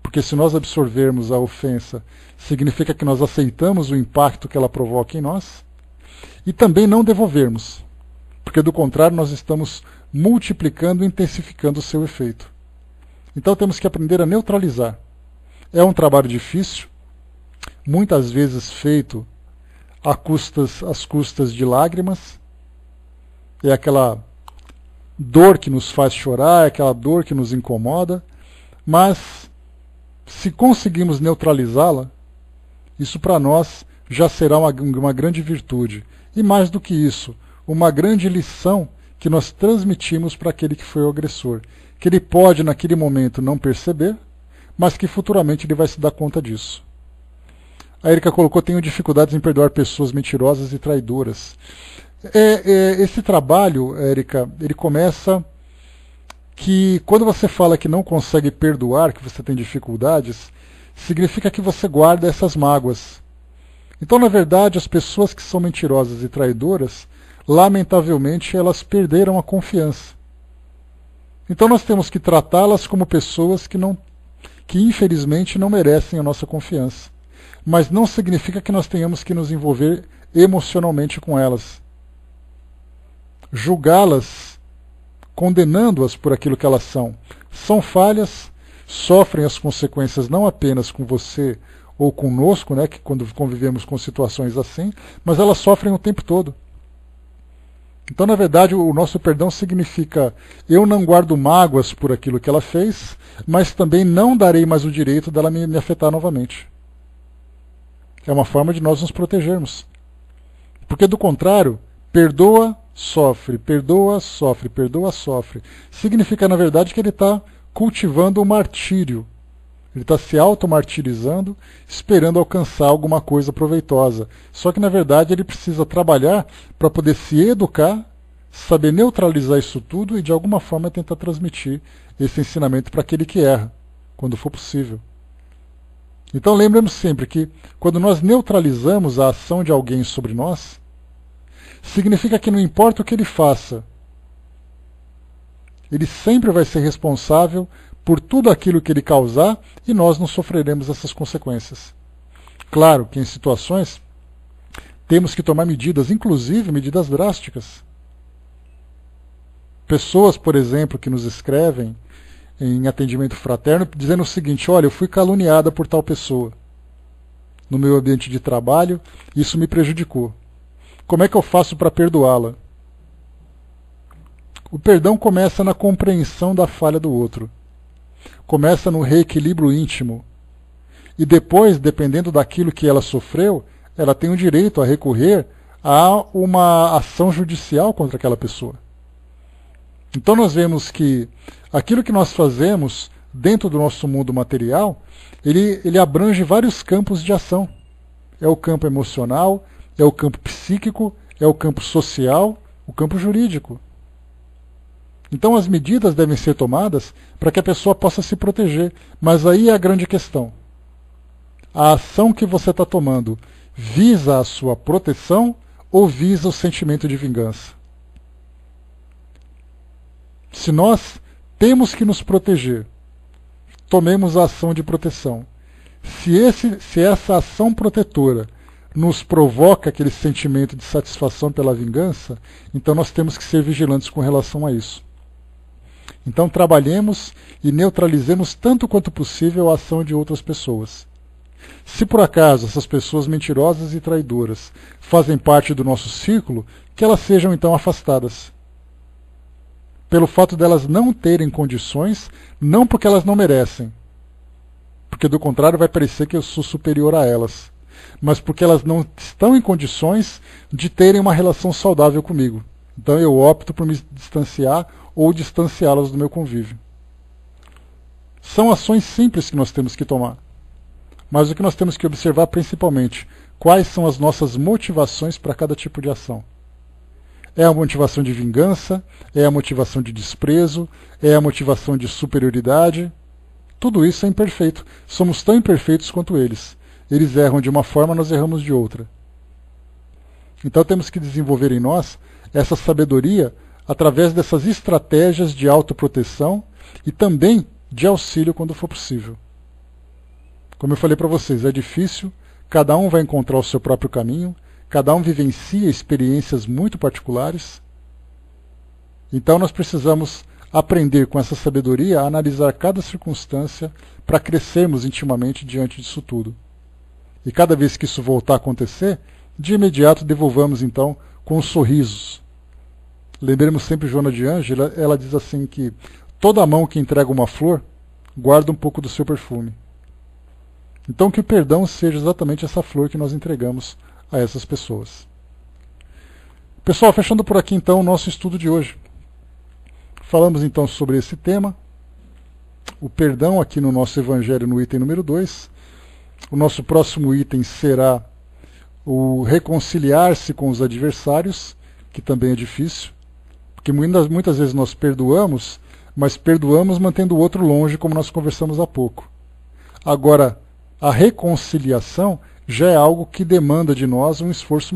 porque se nós absorvermos a ofensa, significa que nós aceitamos o impacto que ela provoca em nós, e também não devolvermos, porque do contrário nós estamos multiplicando e intensificando o seu efeito. Então temos que aprender a neutralizar. É um trabalho difícil, muitas vezes feito às custas de lágrimas, é aquela dor que nos faz chorar, é aquela dor que nos incomoda, mas se conseguimos neutralizá-la, isso para nós já será uma grande virtude. E mais do que isso, uma grande lição que nós transmitimos para aquele que foi o agressor, que ele pode naquele momento não perceber, mas que futuramente ele vai se dar conta disso. A Érica colocou: tenho dificuldades em perdoar pessoas mentirosas e traidoras. Esse trabalho, Érica, ele começa que quando você fala que não consegue perdoar, que você tem dificuldades, significa que você guarda essas mágoas. Então, na verdade, as pessoas que são mentirosas e traidoras, lamentavelmente, elas perderam a confiança. Então nós temos que tratá-las como pessoas que infelizmente não merecem a nossa confiança. Mas não significa que nós tenhamos que nos envolver emocionalmente com elas. Julgá-las, condenando-as por aquilo que elas são. São falhas, sofrem as consequências não apenas com você ou conosco, né, que quando convivemos com situações assim, mas elas sofrem o tempo todo. Então, na verdade, o nosso perdão significa: eu não guardo mágoas por aquilo que ela fez, mas também não darei mais o direito dela me afetar novamente. É uma forma de nós nos protegermos. Porque, do contrário, perdoa, sofre, perdoa, sofre, perdoa, sofre. Significa, na verdade, que ele está cultivando o martírio. Ele está se auto-martirizando, esperando alcançar alguma coisa proveitosa. Só que, na verdade, ele precisa trabalhar para poder se educar, saber neutralizar isso tudo e, de alguma forma, tentar transmitir esse ensinamento para aquele que erra, quando for possível. Então, lembremos sempre que, quando nós neutralizamos a ação de alguém sobre nós, significa que não importa o que ele faça, ele sempre vai ser responsável por tudo aquilo que ele causar e nós não sofreremos essas consequências. Claro que em situações temos que tomar medidas, inclusive medidas drásticas. Pessoas, por exemplo, que nos escrevem em atendimento fraterno dizendo o seguinte: olha, eu fui caluniada por tal pessoa no meu ambiente de trabalho, isso me prejudicou. Como é que eu faço para perdoá-la? O perdão começa na compreensão da falha do outro. Começa no reequilíbrio íntimo. E depois, dependendo daquilo que ela sofreu, ela tem o direito a recorrer a uma ação judicial contra aquela pessoa. Então nós vemos que aquilo que nós fazemos dentro do nosso mundo material, ele abrange vários campos de ação. É o campo emocional, é o campo psíquico, é o campo social, o campo jurídico. Então as medidas devem ser tomadas para que a pessoa possa se proteger. Mas aí é a grande questão. A ação que você está tomando visa a sua proteção ou visa o sentimento de vingança? Se nós temos que nos proteger, tomemos a ação de proteção. Se essa ação protetora nos provoca aquele sentimento de satisfação pela vingança, então nós temos que ser vigilantes com relação a isso. Então trabalhemos e neutralizemos tanto quanto possível a ação de outras pessoas. Se por acaso essas pessoas mentirosas e traidoras fazem parte do nosso círculo, que elas sejam então afastadas. Pelo fato delas não terem condições, não porque elas não merecem, porque do contrário vai parecer que eu sou superior a elas, mas porque elas não estão em condições de terem uma relação saudável comigo. Então eu opto por me distanciar ou distanciá-las do meu convívio. São ações simples que nós temos que tomar, mas o que nós temos que observar principalmente, quais são as nossas motivações para cada tipo de ação. É a motivação de vingança? É a motivação de desprezo? É a motivação de superioridade? Tudo isso é imperfeito. Somos tão imperfeitos quanto eles. Eles erram de uma forma, nós erramos de outra. Então temos que desenvolver em nós essa sabedoria através dessas estratégias de autoproteção e também de auxílio quando for possível. Como eu falei para vocês, é difícil, cada um vai encontrar o seu próprio caminho, cada um vivencia experiências muito particulares. Então nós precisamos aprender com essa sabedoria a analisar cada circunstância para crescermos intimamente diante disso tudo. E cada vez que isso voltar a acontecer, de imediato devolvamos então com sorrisos. Lembremos sempre Joana de Ângela, ela diz assim que toda mão que entrega uma flor guarda um pouco do seu perfume. Então que o perdão seja exatamente essa flor que nós entregamos a essas pessoas. Pessoal, fechando por aqui então o nosso estudo de hoje. Falamos então sobre esse tema, o perdão aqui no nosso Evangelho no item número 2. O nosso próximo item será o reconciliar-se com os adversários, que também é difícil, porque muitas vezes nós perdoamos, mas perdoamos mantendo o outro longe, como nós conversamos há pouco. Agora, a reconciliação já é algo que demanda de nós um esforço